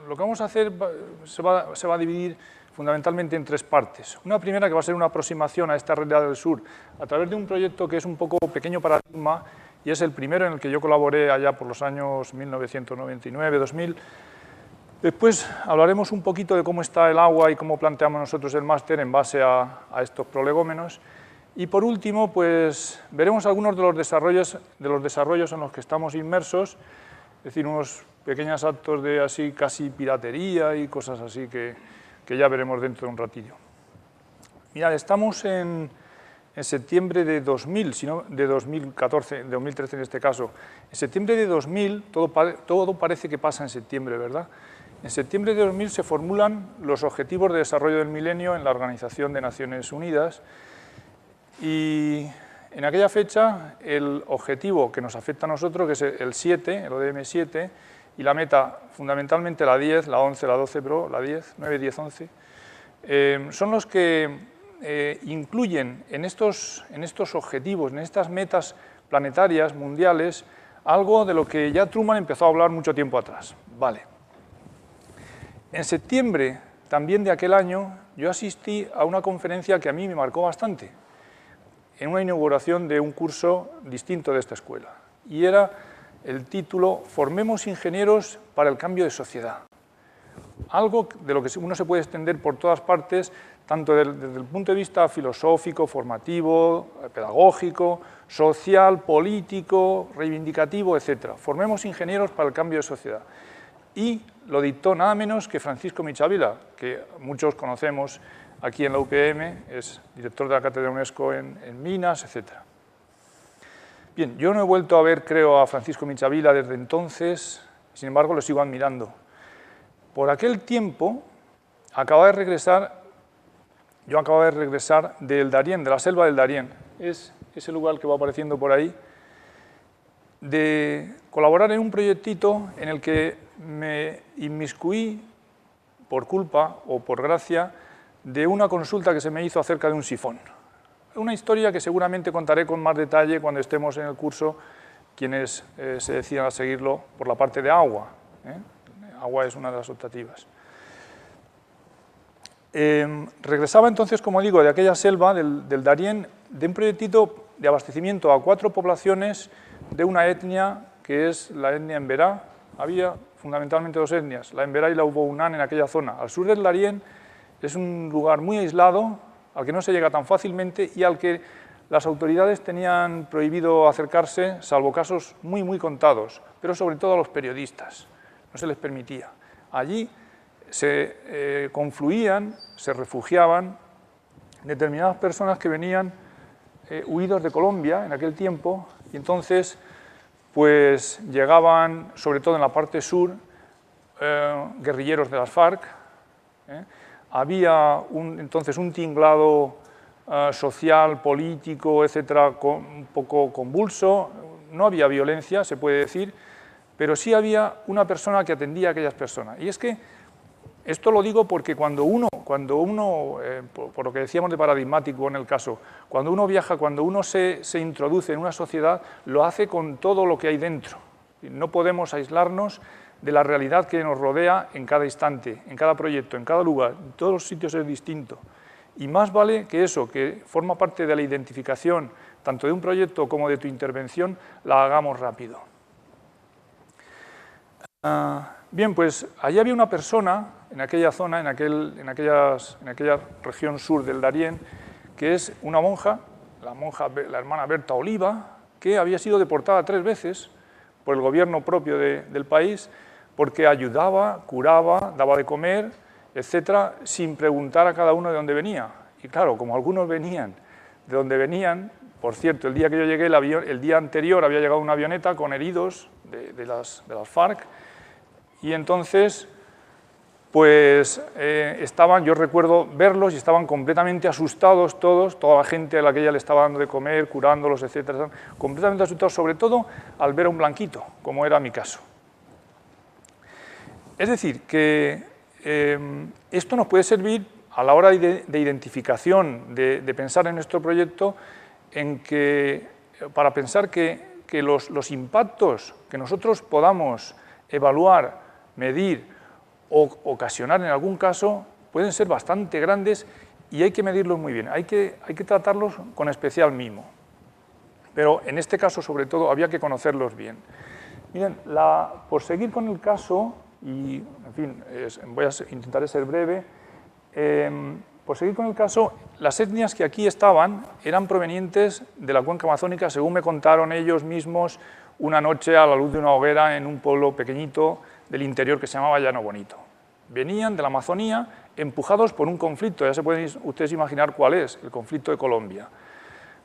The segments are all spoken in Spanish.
Lo que vamos a hacer se va a dividir fundamentalmente en tres partes. Una primera que va a ser una aproximación a esta realidad del sur a través de un proyecto que es un poco pequeño paradigma y es el primero en el que yo colaboré allá por los años 1999-2000. Después hablaremos un poquito de cómo está el agua y cómo planteamos nosotros el máster en base a estos prolegómenos. Y por último, pues veremos algunos de los desarrollos en los que estamos inmersos, es decir, unos pequeños actos de así casi piratería y cosas así que ya veremos dentro de un ratillo. Mirad, estamos en septiembre de 2000, sino de 2014, de 2013 en este caso. En septiembre de 2000, todo parece que pasa en septiembre, ¿verdad? En septiembre de 2000 se formulan los Objetivos de Desarrollo del Milenio en la Organización de Naciones Unidas y en aquella fecha el objetivo que nos afecta a nosotros, que es el 7, el ODM 7, y la meta fundamentalmente la 10, la 11, la 12, pero la 10, 9, 10, 11, son los que incluyen en estos objetivos, en estas metas planetarias, mundiales, algo de lo que ya Truman empezó a hablar mucho tiempo atrás. Vale. En septiembre también de aquel año yo asistí a una conferencia que a mí me marcó bastante, en una inauguración de un curso distinto de esta escuela, y era el título Formemos ingenieros para el cambio de sociedad. Algo de lo que uno se puede extender por todas partes, tanto desde el punto de vista filosófico, formativo, pedagógico, social, político, reivindicativo, etc. Formemos ingenieros para el cambio de sociedad. Y lo dictó nada menos que Francisco Michavila, que muchos conocemos aquí en la UPM, es director de la Cátedra UNESCO en Minas, etc. Bien, yo no he vuelto a ver, creo, a Francisco Michavila desde entonces, sin embargo lo sigo admirando. Por aquel tiempo, yo acababa de regresar del Darién, de la selva del Darién, es ese lugar que va apareciendo por ahí, de colaborar en un proyectito en el que me inmiscuí por culpa o por gracia de una consulta que se me hizo acerca de un sifón. Una historia que seguramente contaré con más detalle cuando estemos en el curso, quienes se decidan a seguirlo por la parte de agua. Agua es una de las optativas. Regresaba entonces, como digo, de aquella selva, del Darién, de un proyectito de abastecimiento a 4 poblaciones de una etnia que es la etnia Emberá. Había fundamentalmente 2 etnias, la Emberá y la Ubounán en aquella zona. Al sur del Darién es un lugar muy aislado, al que no se llega tan fácilmente y al que las autoridades tenían prohibido acercarse, salvo casos muy, muy contados, pero sobre todo a los periodistas, no se les permitía. Allí se confluían, se refugiaban determinadas personas que venían huidos de Colombia en aquel tiempo, y entonces pues llegaban, sobre todo en la parte sur, guerrilleros de las FARC. Había entonces un tinglado social, político, etcétera, un poco convulso. No había violencia, se puede decir, pero sí había una persona que atendía a aquellas personas. Y es que esto lo digo porque cuando uno por lo que decíamos de paradigmático en el caso, cuando uno viaja, cuando uno se introduce en una sociedad, lo hace con todo lo que hay dentro. No podemos aislarnos de la realidad que nos rodea en cada instante, en cada proyecto, en cada lugar, en todos los sitios es distinto. Y más vale que eso, que forma parte de la identificación, tanto de un proyecto como de tu intervención, la hagamos rápido. Bien, pues allí había una persona, en aquella zona, en aquella región sur del Darién, que es una monja, la hermana Berta Oliva, que había sido deportada 3 veces por el gobierno propio del país, porque ayudaba, curaba, daba de comer, etcétera, sin preguntar a cada uno de dónde venía. Y claro, como algunos venían de donde venían, por cierto, el día que yo llegué, el día anterior había llegado una avioneta con heridos de las FARC, y entonces, pues yo recuerdo verlos y estaban completamente asustados todos, toda la gente a la que ella le estaba dando de comer, curándolos, etcétera, completamente asustados, sobre todo al ver a un blanquito, como era mi caso. Es decir, que esto nos puede servir a la hora de identificación, de pensar en nuestro proyecto, para pensar que los impactos que nosotros podamos evaluar medir o ocasionar en algún caso pueden ser bastante grandes y hay que medirlos muy bien, hay que tratarlos con especial mimo. Pero en este caso, sobre todo, había que conocerlos bien. Miren, por seguir con el caso, y en fin, intentaré ser breve, por seguir con el caso, las etnias que aquí estaban eran provenientes de la cuenca amazónica, según me contaron ellos mismos, una noche a la luz de una hoguera en un pueblo pequeñito del interior que se llamaba Llano Bonito. Venían de la Amazonía empujados por un conflicto, ya se pueden ustedes imaginar cuál es, el conflicto de Colombia.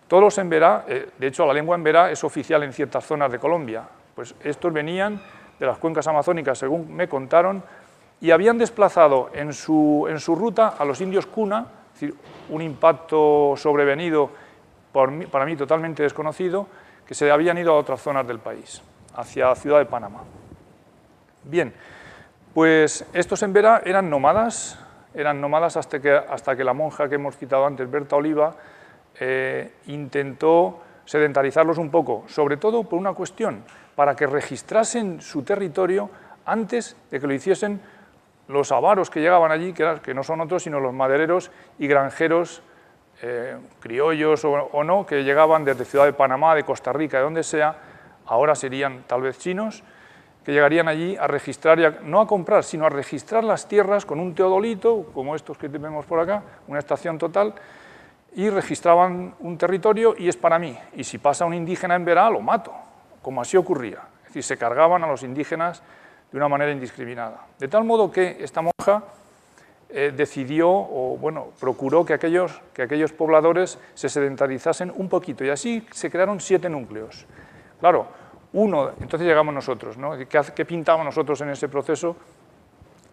Todos los emberá, de hecho la lengua emberá es oficial en ciertas zonas de Colombia, pues estos venían de las cuencas amazónicas, según me contaron, y habían desplazado en su ruta a los indios Kuna, es decir, un impacto sobrevenido para mí totalmente desconocido, que se habían ido a otras zonas del país, hacia Ciudad de Panamá. Bien, pues estos emberá eran nómadas hasta que la monja que hemos citado antes, Berta Oliva, intentó sedentarizarlos un poco, sobre todo por una cuestión, para que registrasen su territorio antes de que lo hiciesen los avaros que llegaban allí, que no son otros sino los madereros y granjeros criollos o no, que llegaban desde Ciudad de Panamá, de Costa Rica, de donde sea, ahora serían tal vez chinos, que llegarían allí a registrar, no a comprar, sino a registrar las tierras con un teodolito, como estos que vemos por acá, una estación total, y registraban un territorio y es para mí, y si pasa un indígena en Berá, lo mato, como así ocurría. Es decir, se cargaban a los indígenas de una manera indiscriminada. De tal modo que esta monja decidió, o bueno, procuró que aquellos pobladores se sedentarizasen un poquito, y así se crearon 7 núcleos. Claro, entonces llegamos nosotros, ¿no? ¿Qué pintamos nosotros en ese proceso?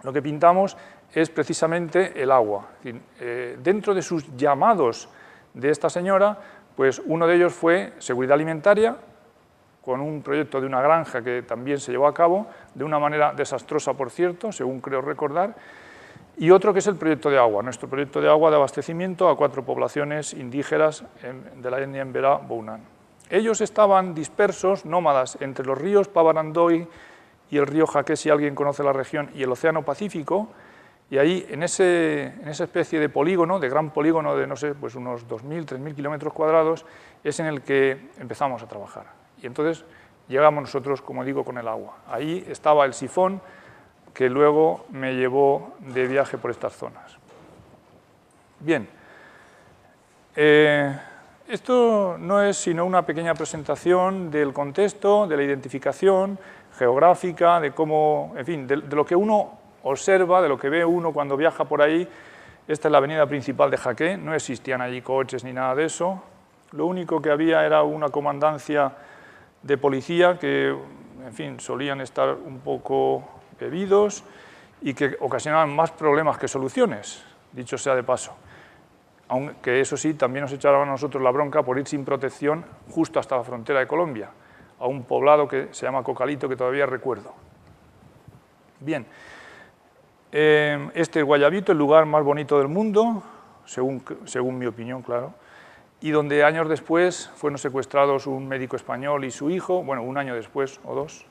Lo que pintamos es precisamente el agua. Es decir, dentro de sus llamados de esta señora, pues uno de ellos fue seguridad alimentaria, con un proyecto de una granja que también se llevó a cabo, de una manera desastrosa, por cierto, según creo recordar, y otro que es el proyecto de agua, nuestro proyecto de agua de abastecimiento a 4 poblaciones indígenas de la etnia emberá Bounán. Ellos estaban dispersos, nómadas, entre los ríos Pavarandoy y el río Jaque, si alguien conoce la región, y el Océano Pacífico, y ahí, en esa especie de polígono, de gran polígono de, no sé, pues unos 2.000, 3.000 kilómetros cuadrados, es en el que empezamos a trabajar. Y entonces llegamos nosotros, como digo, con el agua. Ahí estaba el sifón que luego me llevó de viaje por estas zonas. Bien, esto no es sino una pequeña presentación del contexto, de la identificación geográfica, de cómo, en fin, de lo que uno observa, de lo que ve uno cuando viaja por ahí. Esta es la avenida principal de Jaque, no existían allí coches ni nada de eso. Lo único que había era una comandancia de policía que, en fin, solían estar un poco bebidos y que ocasionaban más problemas que soluciones, dicho sea de paso. Aunque eso sí, también nos echaron a nosotros la bronca por ir sin protección justo hasta la frontera de Colombia, a un poblado que se llama Cocalito, que todavía recuerdo. Bien, este es Guayabito, el lugar más bonito del mundo, según mi opinión, claro, y donde años después fueron secuestrados un médico español y su hijo, bueno, un año después o 2.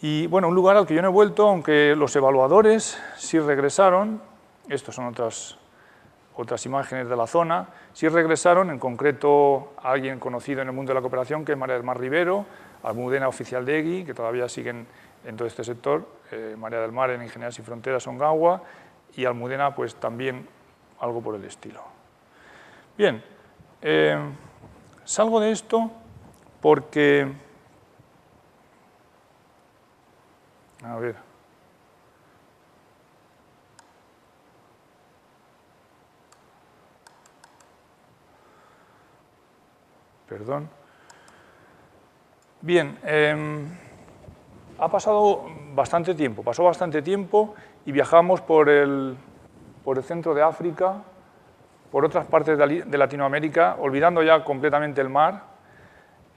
Y bueno, un lugar al que yo no he vuelto, aunque los evaluadores sí regresaron, estas son otras imágenes de la zona, sí regresaron, en concreto a alguien conocido en el mundo de la cooperación, que es María del Mar Rivero, Almudena, oficial de EGI, que todavía siguen en todo este sector, María del Mar en Ingeniería Sin Fronteras, Ongawa, y Almudena pues también algo por el estilo. Bien, salgo de esto porque, a ver, perdón. Bien, ha pasado bastante tiempo, pasó bastante tiempo y viajamos por el centro de África, por otras partes de Latinoamérica, olvidando ya completamente el mar,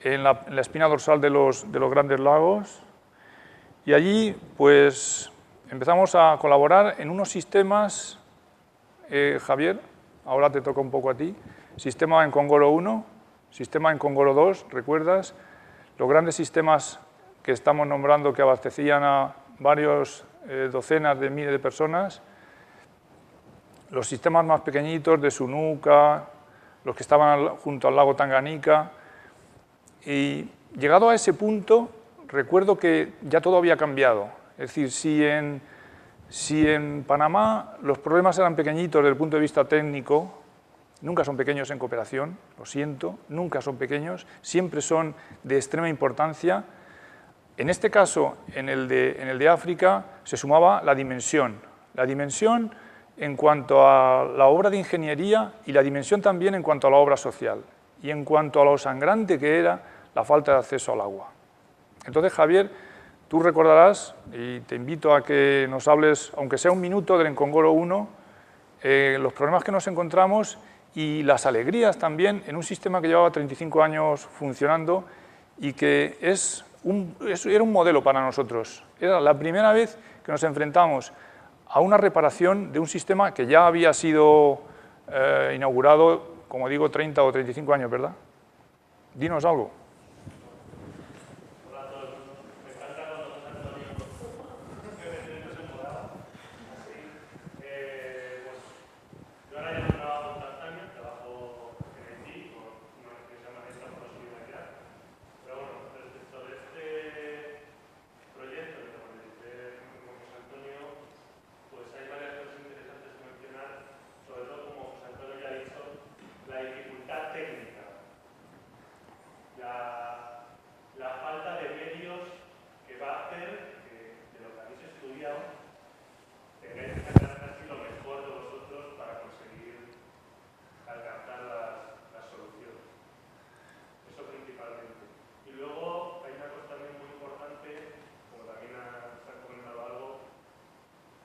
en la espina dorsal de los grandes lagos, y allí pues empezamos a colaborar en unos sistemas, Javier, ahora te toca un poco a ti, sistema en Congoro 1, sistema en Congoro 2, ¿recuerdas? Los grandes sistemas que estamos nombrando que abastecían a varios docenas de miles de personas, los sistemas más pequeñitos de Sunuca, los que estaban junto al lago Tanganica, y llegado a ese punto, recuerdo que ya todo había cambiado. Es decir, si en Panamá los problemas eran pequeñitos desde el punto de vista técnico, nunca son pequeños en cooperación, lo siento, nunca son pequeños, siempre son de extrema importancia. En este caso, en el de África, se sumaba la dimensión en cuanto a la obra de ingeniería y la dimensión también en cuanto a la obra social y en cuanto a lo sangrante que era la falta de acceso al agua. Entonces, Javier, tú recordarás, y te invito a que nos hables, aunque sea un minuto, del Nkongoro 1, los problemas que nos encontramos y las alegrías también en un sistema que llevaba 35 años funcionando y que era un modelo para nosotros. Era la primera vez que nos enfrentamos a una reparación de un sistema que ya había sido inaugurado, como digo, 30 o 35 años, ¿verdad? Dinos algo. Hola a todo el mundo. Me encanta cuando José Antonio se enfadaba. Así. Pues yo ahora ya no trabajo en Tanzania, trabajo en Haití con una que se llama Esta por la Solidaridad. Pero bueno, respecto de este proyecto que comenté con José Antonio, pues hay varias cosas interesantes que mencionar, sobre todo como José Antonio ya ha dicho, la dificultad técnica, la falta de medios que va a hacer que de lo que habéis estudiado tengáis que sacar casi lo mejor de vosotros para conseguir alcanzar las soluciones. Eso principalmente. Y luego hay una cosa también muy importante, como también se ha comentado algo,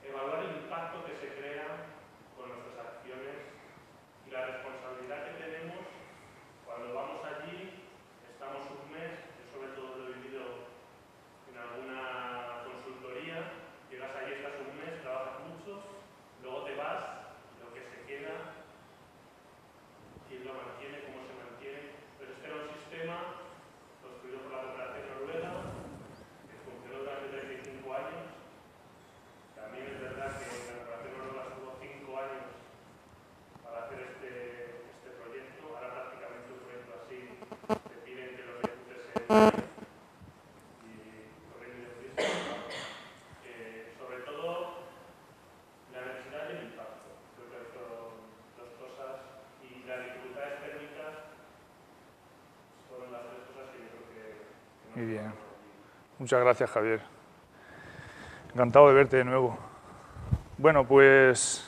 evaluar el impacto que se crea con nuestras acciones y la responsabilidad que tenemos cuando vamos allí, estamos un mes, yo sobre todo lo he vivido en alguna consultoría, llegas allí, estás un mes, trabajas mucho, luego te vas, lo que se queda, quién lo mantiene, cómo se mantiene, pero este era un sistema construido por la cooperación noruega, que funcionó durante 35 años. También es verdad que la cooperación noruega estuvo 5 años para hacer este proyecto. Ahora prácticamente un proyecto así te piden que lo ejecutes en un año y corriendo y deprisa. Sobre todo la necesidad y el impacto. Creo que son dos cosas, y las dificultades técnicas son las tres cosas que yo creo que Muy bien. Muchas gracias, Javier. Encantado de verte de nuevo. Bueno, pues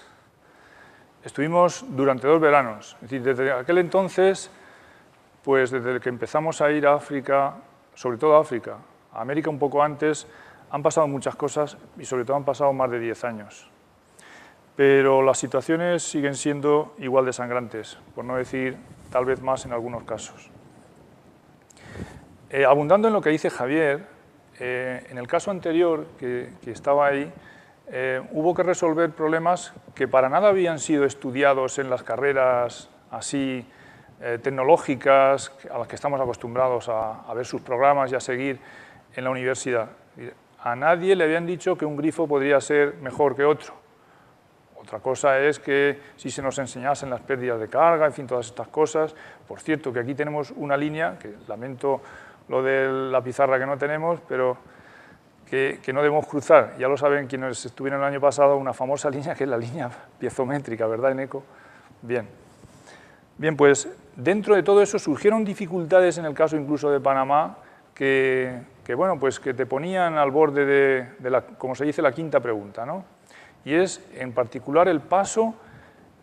estuvimos durante 2 veranos. Es decir, desde aquel entonces, pues desde que empezamos a ir a África, sobre todo a África, a América un poco antes, han pasado muchas cosas y sobre todo han pasado más de 10 años. Pero las situaciones siguen siendo igual de sangrantes, por no decir tal vez más en algunos casos. Abundando en lo que dice Javier, en el caso anterior que estaba ahí, hubo que resolver problemas que para nada habían sido estudiados en las carreras así tecnológicas a las que estamos acostumbrados a ver sus programas y a seguir en la universidad. A nadie le habían dicho que un grifo podría ser mejor que otro. Otra cosa es que si se nos enseñasen las pérdidas de carga, en fin, todas estas cosas. Por cierto, que aquí tenemos una línea, que lamento lo de la pizarra que no tenemos, pero que no debemos cruzar. Ya lo saben quienes estuvieron el año pasado, una famosa línea que es la línea piezométrica, ¿verdad, Eneco? Bien. Bien, pues dentro de todo eso surgieron dificultades en el caso incluso de Panamá que bueno, pues que te ponían al borde de la, como se dice, la quinta pregunta, ¿no? Y es, en particular, el paso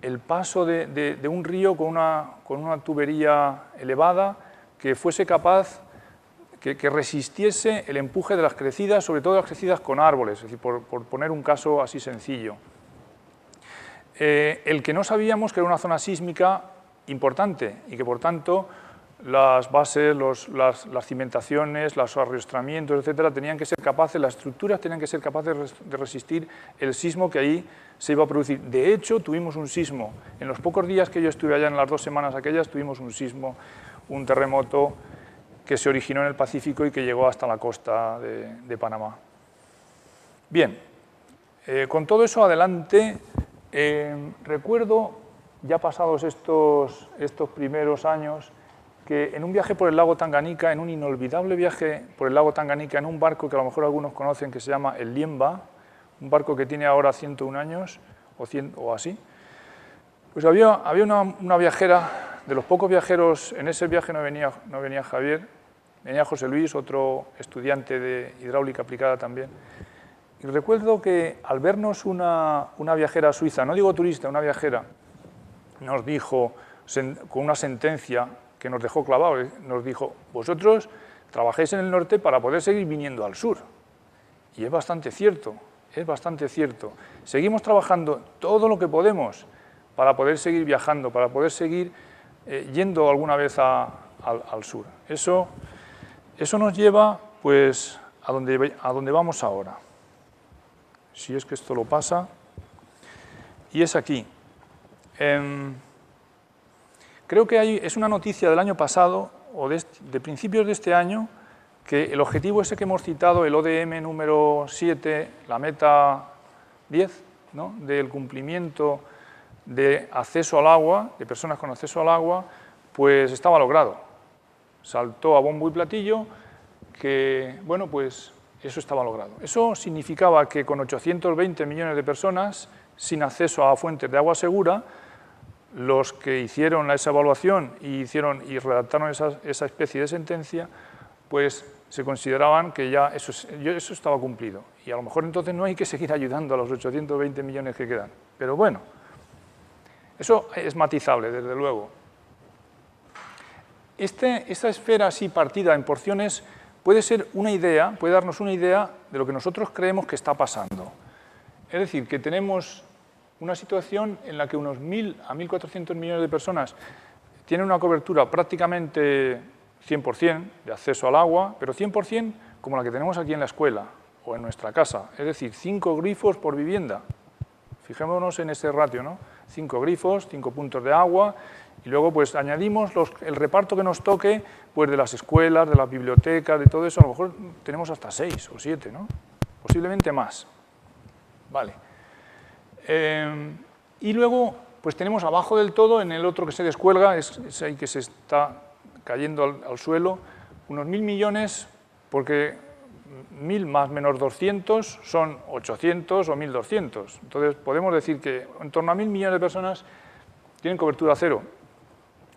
de un río con una tubería elevada que fuese capaz, que resistiese el empuje de las crecidas, sobre todo las crecidas con árboles, es decir, por poner un caso así sencillo. El que no sabíamos que era una zona sísmica importante y que, por tanto, las bases, las cimentaciones, los arrastramientos, etcétera, tenían que ser capaces, las estructuras tenían que ser capaces de resistir el sismo que ahí se iba a producir. De hecho, tuvimos un sismo. En los pocos días que yo estuve allá, en las 2 semanas aquellas, tuvimos un sismo, un terremoto que se originó en el Pacífico y que llegó hasta la costa de Panamá. Bien, con todo eso adelante, recuerdo, ya pasados estos primeros años, que en un viaje por el lago Tanganica, en un inolvidable viaje por el lago Tanganica, en un barco que a lo mejor algunos conocen que se llama el Liemba, un barco que tiene ahora 101 años o, 100, o así, pues había una viajera, de los pocos viajeros, en ese viaje no venía Javier, venía José Luis, otro estudiante de hidráulica aplicada también, y recuerdo que al vernos una viajera suiza, no digo turista, una viajera, nos dijo, con una sentencia que nos dejó clavados, nos dijo, vosotros trabajáis en el norte para poder seguir viniendo al sur. Y es bastante cierto, es bastante cierto. Seguimos trabajando todo lo que podemos para poder seguir viajando, para poder seguir yendo alguna vez al sur. Eso nos lleva pues, a donde vamos ahora. Si es que esto lo pasa. Y es aquí. Creo que es una noticia del año pasado, o de principios de este año, que el objetivo ese que hemos citado, el ODM número 7, la meta 10, ¿no?, del cumplimiento de acceso al agua, de personas con acceso al agua, pues estaba logrado. Saltó a bombo y platillo que, bueno, pues eso estaba logrado. Eso significaba que con 820 millones de personas sin acceso a fuentes de agua segura, los que hicieron esa evaluación y redactaron esa especie de sentencia, pues se consideraban que ya eso estaba cumplido. Y a lo mejor entonces no hay que seguir ayudando a los 820 millones que quedan. Pero bueno, eso es matizable, desde luego. Esta esfera así partida en porciones puede ser una idea, puede darnos una idea de lo que nosotros creemos que está pasando. Es decir, que tenemos una situación en la que unos 1.000 a 1.400 millones de personas tienen una cobertura prácticamente 100% de acceso al agua, pero 100% como la que tenemos aquí en la escuela o en nuestra casa, es decir, 5 grifos por vivienda. Fijémonos en ese ratio, ¿no? 5 grifos, 5 puntos de agua, y luego pues añadimos el reparto que nos toque pues, de las escuelas, de las bibliotecas, de todo eso, a lo mejor tenemos hasta 6 o 7, ¿no? Posiblemente más. Vale. Y luego pues tenemos abajo del todo, en el otro que se descuelga, es ahí que se está cayendo al suelo, unos 1.000 millones, porque 1.000 más menos 200 son 800 o 1.200. Entonces podemos decir que en torno a 1.000 millones de personas tienen cobertura cero.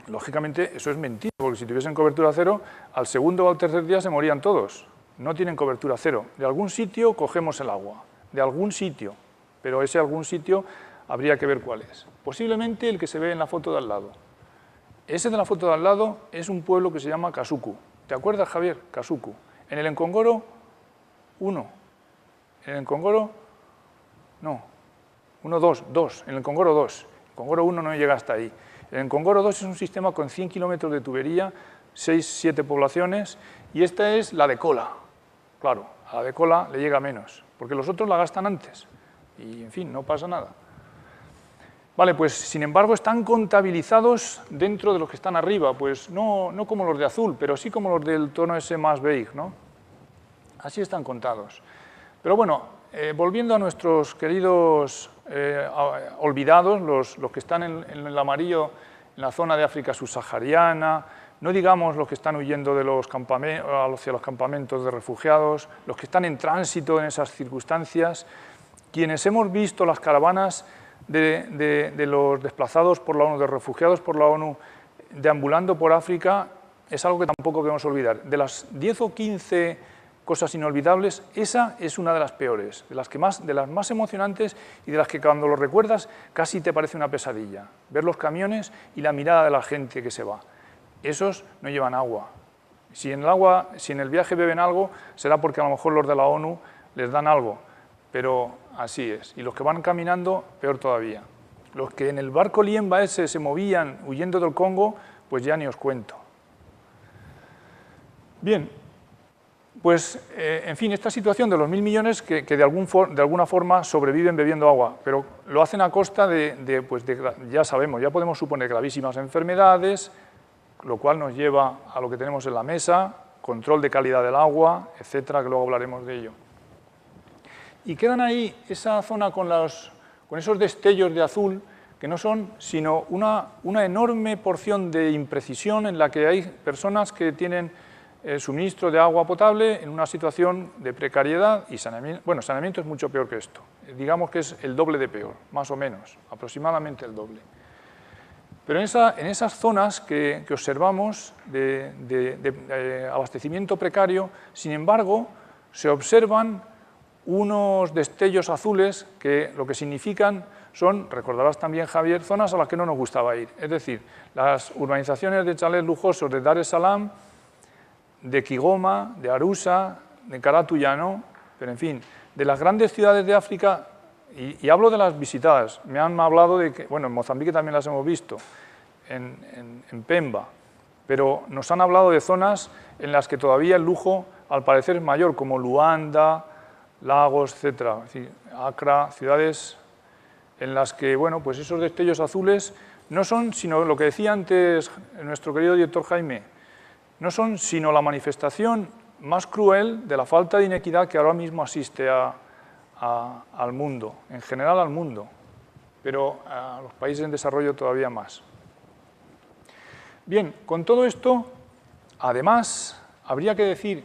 Lógicamente eso es mentira, porque si tuviesen cobertura cero, al segundo o al tercer día se morían todos. No tienen cobertura cero. De algún sitio cogemos el agua, de algún sitio. Pero ese algún sitio habría que ver cuál es. Posiblemente el que se ve en la foto de al lado. Ese de la foto de al lado es un pueblo que se llama Kasuku. ¿Te acuerdas, Javier? Kasuku. En el Encongoro, 1. En el Encongoro, no. 1, 2, 2. En el Encongoro, 2. El Encongoro 1 no llega hasta ahí. El Encongoro 2 es un sistema con 100 kilómetros de tubería, 6, 7 poblaciones, y esta es la de cola. Claro, a la de cola le llega menos, porque los otros la gastan antes. Y, en fin, no pasa nada. Vale, pues, sin embargo, están contabilizados dentro de los que están arriba, pues no como los de azul, pero sí como los del tono ese más beige, ¿no? Así están contados. Pero bueno, volviendo a nuestros queridos olvidados, los que están en el amarillo, en la zona de África subsahariana, no digamos los que están huyendo de hacia los campamentos de refugiados, los que están en tránsito en esas circunstancias, quienes hemos visto las caravanas de los desplazados por la ONU, de refugiados por la ONU, deambulando por África, es algo que tampoco debemos olvidar. De las 10 o 15 cosas inolvidables, esa es una de las peores, de las más emocionantes y de las que cuando lo recuerdas casi te parece una pesadilla. Ver los camiones y la mirada de la gente que se va. Esos no llevan agua. Si en el viaje beben algo, será porque a lo mejor los de la ONU les dan algo. Pero así es. Y los que van caminando, peor todavía. Los que en el barco Liemba ese se movían huyendo del Congo, pues ya ni os cuento. Bien, pues, en fin, esta situación de los 1.000 millones que de alguna forma sobreviven bebiendo agua, pero lo hacen a costa ya sabemos, ya podemos suponer gravísimas enfermedades, lo cual nos lleva a lo que tenemos en la mesa, control de calidad del agua, etcétera, que luego hablaremos de ello. y quedan ahí esa zona con esos destellos de azul que no son sino una enorme porción de imprecisión en la que hay personas que tienen suministro de agua potable en una situación de precariedad y saneamiento. Bueno, saneamiento es mucho peor que esto, digamos que es el doble de peor, más o menos, aproximadamente el doble. Pero en esas zonas que observamos de abastecimiento precario, sin embargo, se observan unos destellos azules que lo que significan son, recordarás también, Javier, zonas a las que no nos gustaba ir. Es decir, las urbanizaciones de chalés lujosos de Dar es Salaam, de Kigoma, de Arusa, de Caratuyano, pero en fin, de las grandes ciudades de África, y hablo de las visitadas, me han hablado de que, bueno, en Mozambique también las hemos visto, en Pemba, pero nos han hablado de zonas en las que todavía el lujo al parecer es mayor, como Luanda, Lagos, etc. Es decir, Accra, ciudades en las que, bueno, pues esos destellos azules no son, sino lo que decía antes nuestro querido director Jaime, no son sino la manifestación más cruel de la falta de inequidad que ahora mismo asiste al mundo, en general al mundo, pero a los países en desarrollo todavía más. Bien, con todo esto, además, habría que decir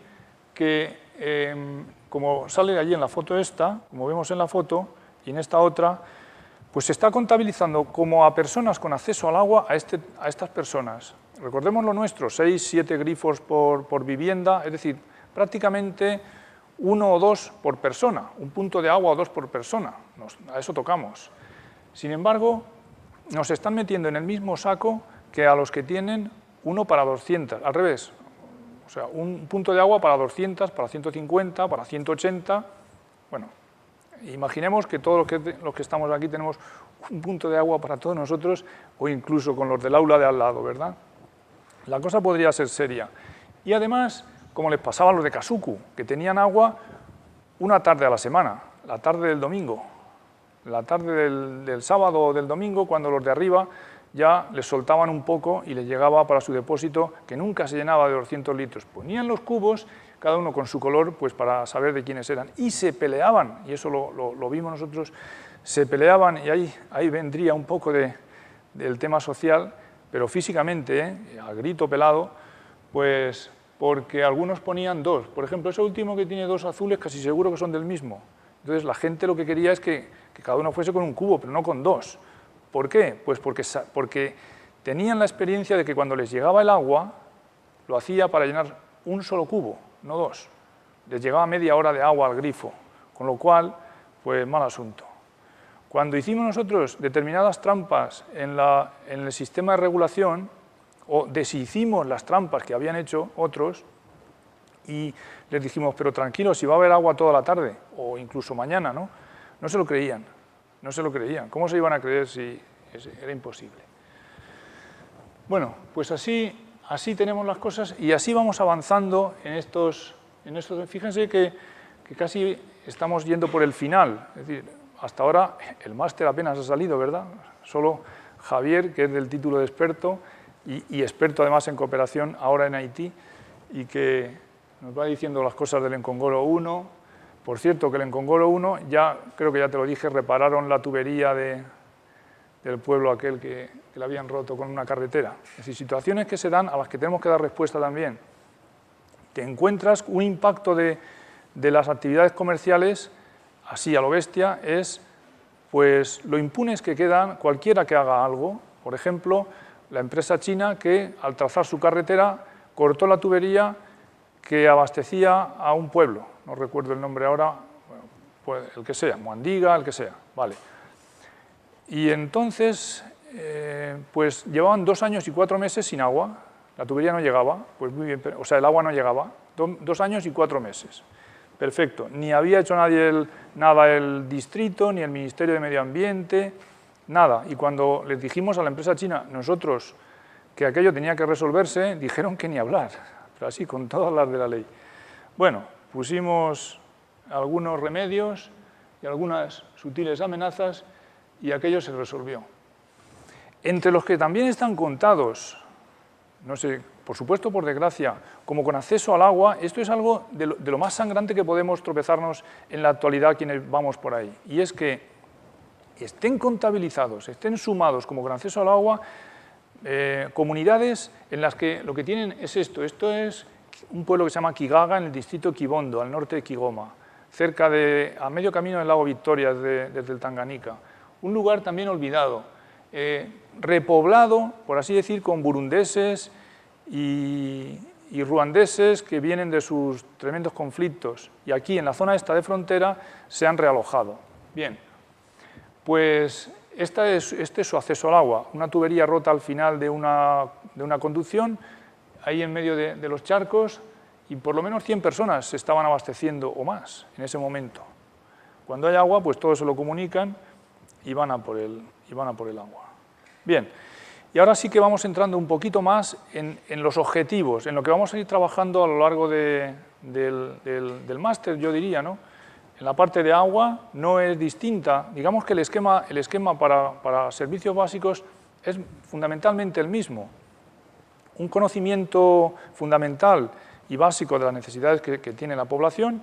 que, como sale allí en la foto esta, como vemos en la foto, y en esta otra, pues se está contabilizando como a personas con acceso al agua a estas personas. Recordemos lo nuestro, 6, 7 grifos por vivienda, es decir, prácticamente 1 o 2 por persona, un punto de agua o 2 por persona, a eso tocamos. Sin embargo, nos están metiendo en el mismo saco que a los que tienen 1 para 200, al revés, o sea, un punto de agua para 200, para 150, para 180, bueno, imaginemos que todos los que estamos aquí tenemos un punto de agua para todos nosotros, o incluso con los del aula de al lado, ¿verdad? La cosa podría ser seria. Y además, como les pasaba a los de Kasuku, que tenían agua una tarde a la semana, la tarde del domingo, la tarde del sábado o del domingo, cuando los de arriba ya les soltaban un poco y les llegaba para su depósito, que nunca se llenaba de 200 litros. Ponían los cubos, cada uno con su color, pues para saber de quiénes eran, y se peleaban, y eso lo vimos nosotros, se peleaban, y ahí vendría un poco del tema social, pero físicamente, a grito pelado, pues porque algunos ponían 2. Por ejemplo, ese último que tiene 2 azules, casi seguro que son del mismo. Entonces la gente lo que quería es que cada uno fuese con un cubo, pero no con 2. ¿Por qué? Pues porque tenían la experiencia de que cuando les llegaba el agua, lo hacía para llenar un solo cubo, no 2. Les llegaba media hora de agua al grifo, con lo cual, pues mal asunto. Cuando hicimos nosotros determinadas trampas en el sistema de regulación, o deshicimos las trampas que habían hecho otros, y les dijimos, pero tranquilos, si va a haber agua toda la tarde, o incluso mañana, ¿no? No se lo creían, no se lo creían. ¿Cómo se iban a creer si era imposible? Bueno, pues así tenemos las cosas, y así vamos avanzando en estos. Fíjense que casi estamos yendo por el final, es decir, hasta ahora el máster apenas ha salido, ¿verdad? Solo Javier, que es del título de experto, y experto además en cooperación ahora en Haití, y que nos va diciendo las cosas del Nkongoro 1. Por cierto, que el Nkongoro 1, creo que ya te lo dije, repararon la tubería del pueblo aquel que la habían roto con una carretera. Es decir, situaciones que se dan a las que tenemos que dar respuesta también. Te encuentras un impacto de las actividades comerciales, así a lo bestia, es pues lo impunes que quedan cualquiera que haga algo. Por ejemplo, la empresa china que al trazar su carretera cortó la tubería que abastecía a un pueblo, no recuerdo el nombre ahora, bueno, pues el que sea, Muandiga, el que sea, vale. Y entonces, pues llevaban 2 años y 4 meses sin agua, la tubería no llegaba, pues muy bien, o sea, el agua no llegaba, 2 años y 4 meses. Perfecto, ni había hecho nada el distrito, ni el Ministerio de Medio Ambiente, nada. Y cuando les dijimos a la empresa china, nosotros, que aquello tenía que resolverse, dijeron que ni hablar, pero así, con todas las de la ley. Bueno, pusimos algunos remedios y algunas sutiles amenazas y aquello se resolvió. Entre los que también están contados, no sé por supuesto, por desgracia, como con acceso al agua, esto es algo de lo más sangrante que podemos tropezarnos en la actualidad quienes vamos por ahí. Y es que estén contabilizados, estén sumados como con acceso al agua, comunidades en las que lo que tienen es esto es un pueblo que se llama Kigaga, en el distrito Kibondo, al norte de Kigoma, a medio camino del lago Victoria, desde el Tanganica. Un lugar también olvidado, repoblado, por así decir, con burundeses y ruandeses que vienen de sus tremendos conflictos, y aquí en la zona esta de frontera se han realojado. Bien, pues este es su acceso al agua, una tubería rota al final de una conducción, ahí en medio de los charcos, y por lo menos 100 personas se estaban abasteciendo o más en ese momento. Cuando hay agua, pues todos se lo comunican y van a por el agua. Bien, y ahora sí que vamos entrando un poquito más en los objetivos, en lo que vamos a ir trabajando a lo largo del máster, yo diría, ¿no? En la parte de agua no es distinta, digamos que el esquema para servicios básicos es fundamentalmente el mismo. Un conocimiento fundamental y básico de las necesidades que tiene la población,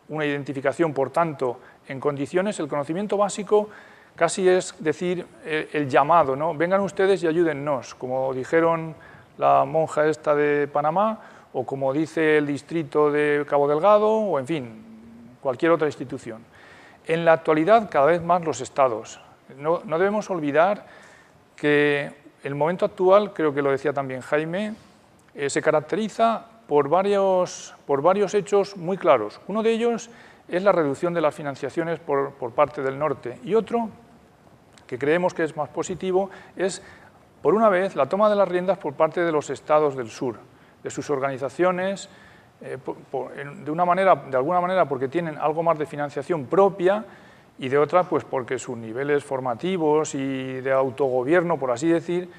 una identificación, por tanto, en condiciones, el conocimiento básico casi es decir el llamado, ¿no? Vengan ustedes y ayúdennos, como dijeron la monja esta de Panamá, o como dice el distrito de Cabo Delgado, o en fin, cualquier otra institución. En la actualidad, cada vez más los estados. No debemos olvidar que el momento actual, creo que lo decía también Jaime, se caracteriza por varios hechos muy claros. Uno de ellos es la reducción de las financiaciones por parte del norte, y otro, que creemos que es más positivo, es, por una vez, la toma de las riendas por parte de los estados del sur, de sus organizaciones, de alguna manera porque tienen algo más de financiación propia, y de otra pues porque sus niveles formativos y de autogobierno, por así decir,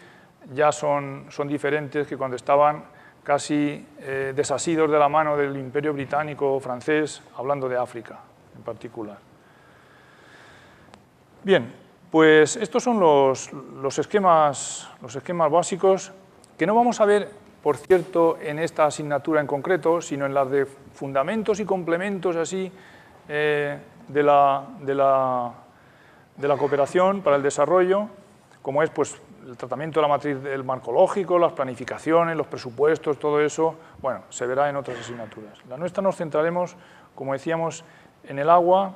ya son diferentes que cuando estaban casi desasidos de la mano del Imperio Británico o francés, hablando de África en particular. Bien, pues estos son los esquemas básicos que no vamos a ver, por cierto, en esta asignatura en concreto, sino en las de fundamentos y complementos así de la cooperación para el desarrollo, como es pues el tratamiento de la matriz del marco lógico, las planificaciones, los presupuestos, todo eso, bueno, se verá en otras asignaturas. La nuestra nos centraremos, como decíamos, en el agua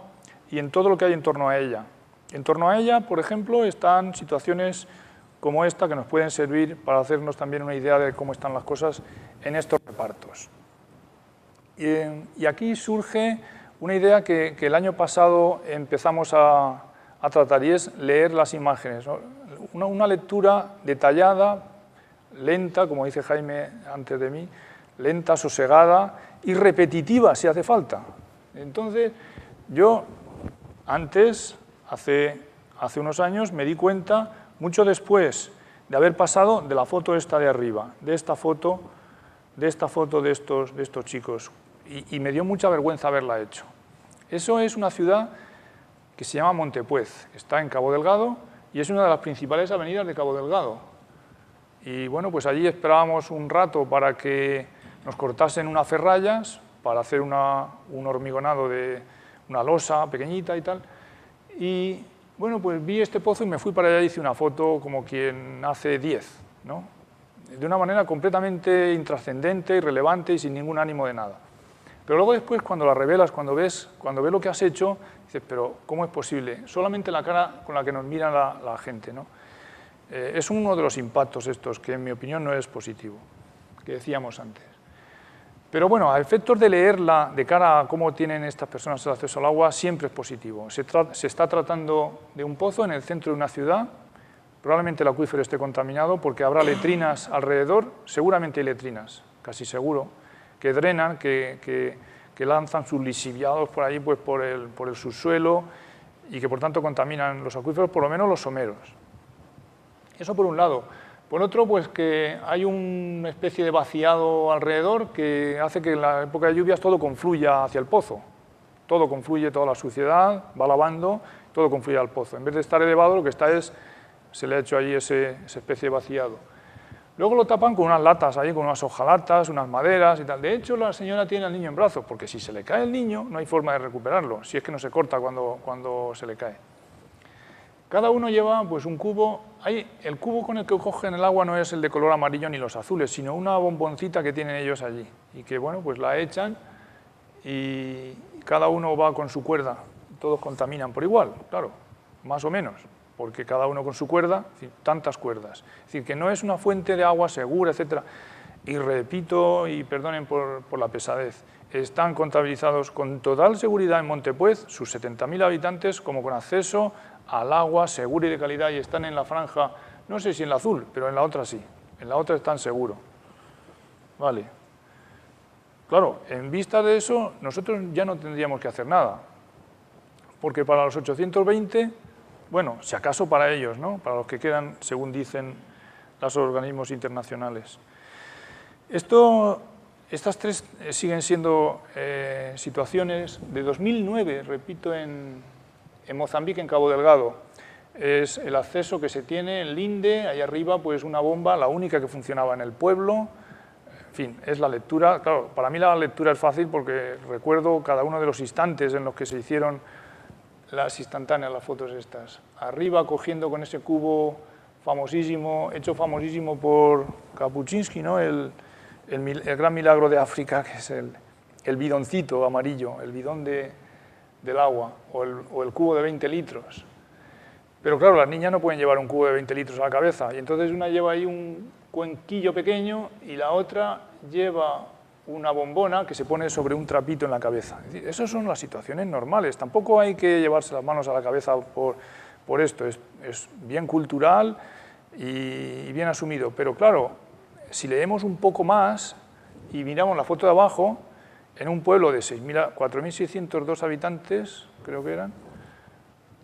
y en todo lo que hay en torno a ella. En torno a ella, por ejemplo, están situaciones como esta que nos pueden servir para hacernos también una idea de cómo están las cosas en estos repartos. Y aquí surge una idea que el año pasado empezamos a tratar, y es leer las imágenes, ¿no? Una lectura detallada, lenta, como dice Jaime antes de mí, lenta, sosegada y repetitiva si hace falta. Entonces, yo antes, hace unos años, me di cuenta, mucho después de haber pasado de la foto esta de arriba, de esta foto de estos chicos, y me dio mucha vergüenza haberla hecho. Eso es una ciudad que se llama Montepuez, está en Cabo Delgado y es una de las principales avenidas de Cabo Delgado. Y bueno, pues allí esperábamos un rato para que nos cortasen unas ferrallas para hacer un hormigonado de una losa pequeñita y tal. Y bueno, pues vi este pozo y me fui para allá y hice una foto como quien hace 10, ¿no? De una manera completamente intrascendente, irrelevante y sin ningún ánimo de nada. Pero luego después, cuando la revelas, cuando ves lo que has hecho, dices, pero ¿cómo es posible? Solamente la cara con la que nos mira la gente, ¿no? Es uno de los impactos estos, que en mi opinión no es positivo, que decíamos antes. Pero bueno, a efectos de leerla de cara a cómo tienen estas personas el acceso al agua, siempre es positivo. Se está tratando de un pozo en el centro de una ciudad, probablemente el acuífero esté contaminado porque habrá letrinas alrededor, seguramente hay letrinas, casi seguro, que drenan, que lanzan sus lisiviados por ahí, pues por el subsuelo, y que por tanto contaminan los acuíferos, por lo menos los someros. Eso por un lado. Por otro, pues que hay una especie de vaciado alrededor que hace que en la época de lluvias todo confluya hacia el pozo. Todo confluye, toda la suciedad va lavando, todo confluye al pozo. En vez de estar elevado, lo que está es, se le ha hecho ahí esa especie de vaciado. Luego lo tapan con unas latas ahí, con unas hojalatas, unas maderas y tal. De hecho, la señora tiene al niño en brazos, porque si se le cae el niño, no hay forma de recuperarlo, si es que no se corta cuando se le cae. Cada uno lleva pues, un cubo. El cubo con el que cogen el agua no es el de color amarillo ni los azules, sino una bomboncita que tienen ellos allí. Y que, bueno, pues la echan y cada uno va con su cuerda. Todos contaminan por igual, claro, más o menos, porque cada uno con su cuerda, es decir, tantas cuerdas. Es decir, que no es una fuente de agua segura, etc. Y repito, y perdonen por la pesadez, están contabilizados con total seguridad en Montepuez, sus 70.000 habitantes, como con acceso al agua segura y de calidad, y están en la franja, no sé si en la azul, pero en la otra sí, en la otra están seguros. Vale. Claro, en vista de eso, nosotros ya no tendríamos que hacer nada, porque para los 820, bueno, si acaso para ellos, ¿no? Para los que quedan, según dicen los organismos internacionales. Estas tres siguen siendo situaciones de 2009, repito, en Mozambique, en Cabo Delgado. Es el acceso que se tiene en Linde, ahí arriba, pues una bomba, la única que funcionaba en el pueblo. En fin, es la lectura. Claro, para mí la lectura es fácil porque recuerdo cada uno de los instantes en los que se hicieron las instantáneas, las fotos estas. Arriba cogiendo con ese cubo famosísimo, hecho famosísimo por Kapuscinski, ¿no? El gran milagro de África, que es el bidoncito amarillo, el bidón del agua, o el cubo de 20 litros. Pero claro, las niñas no pueden llevar un cubo de 20 litros a la cabeza, y entonces una lleva ahí un cuenquillo pequeño y la otra lleva una bombona que se pone sobre un trapito en la cabeza. Es decir, esas son las situaciones normales, tampoco hay que llevarse las manos a la cabeza por esto, es bien cultural y bien asumido, pero claro, si leemos un poco más y miramos la foto de abajo, en un pueblo de 4.602 habitantes, creo que eran,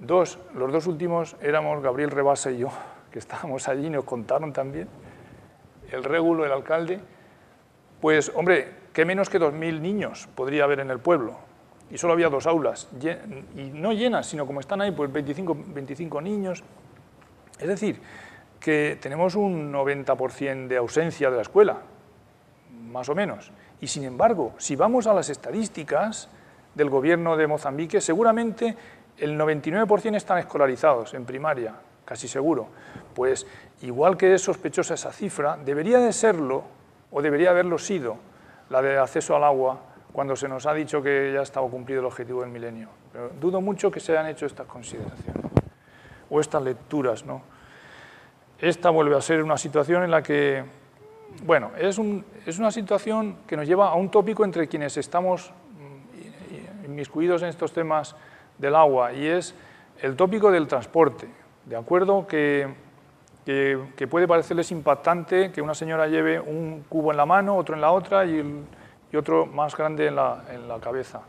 los dos últimos éramos Gabriel Rebasa y yo, que estábamos allí y nos contaron también, el régulo, el alcalde, pues, hombre, qué menos que 2.000 niños podría haber en el pueblo, y solo había 2 aulas, y no llenas, sino como están ahí, pues 25 niños, es decir, que tenemos un 90% de ausencia de la escuela, más o menos. Y sin embargo, si vamos a las estadísticas del gobierno de Mozambique, seguramente el 99% están escolarizados en primaria, casi seguro. Pues igual que es sospechosa esa cifra, debería de serlo, o debería haberlo sido, la de acceso al agua, cuando se nos ha dicho que ya estaba cumplido el objetivo del milenio. Pero dudo mucho que se hayan hecho estas consideraciones, o estas lecturas, ¿no? Esta vuelve a ser una situación en la que, bueno, es una situación que nos lleva a un tópico entre quienes estamos inmiscuidos en estos temas del agua, y es el tópico del transporte. De acuerdo que puede parecerles impactante que una señora lleve un cubo en la mano, otro en la otra y otro más grande en la cabeza.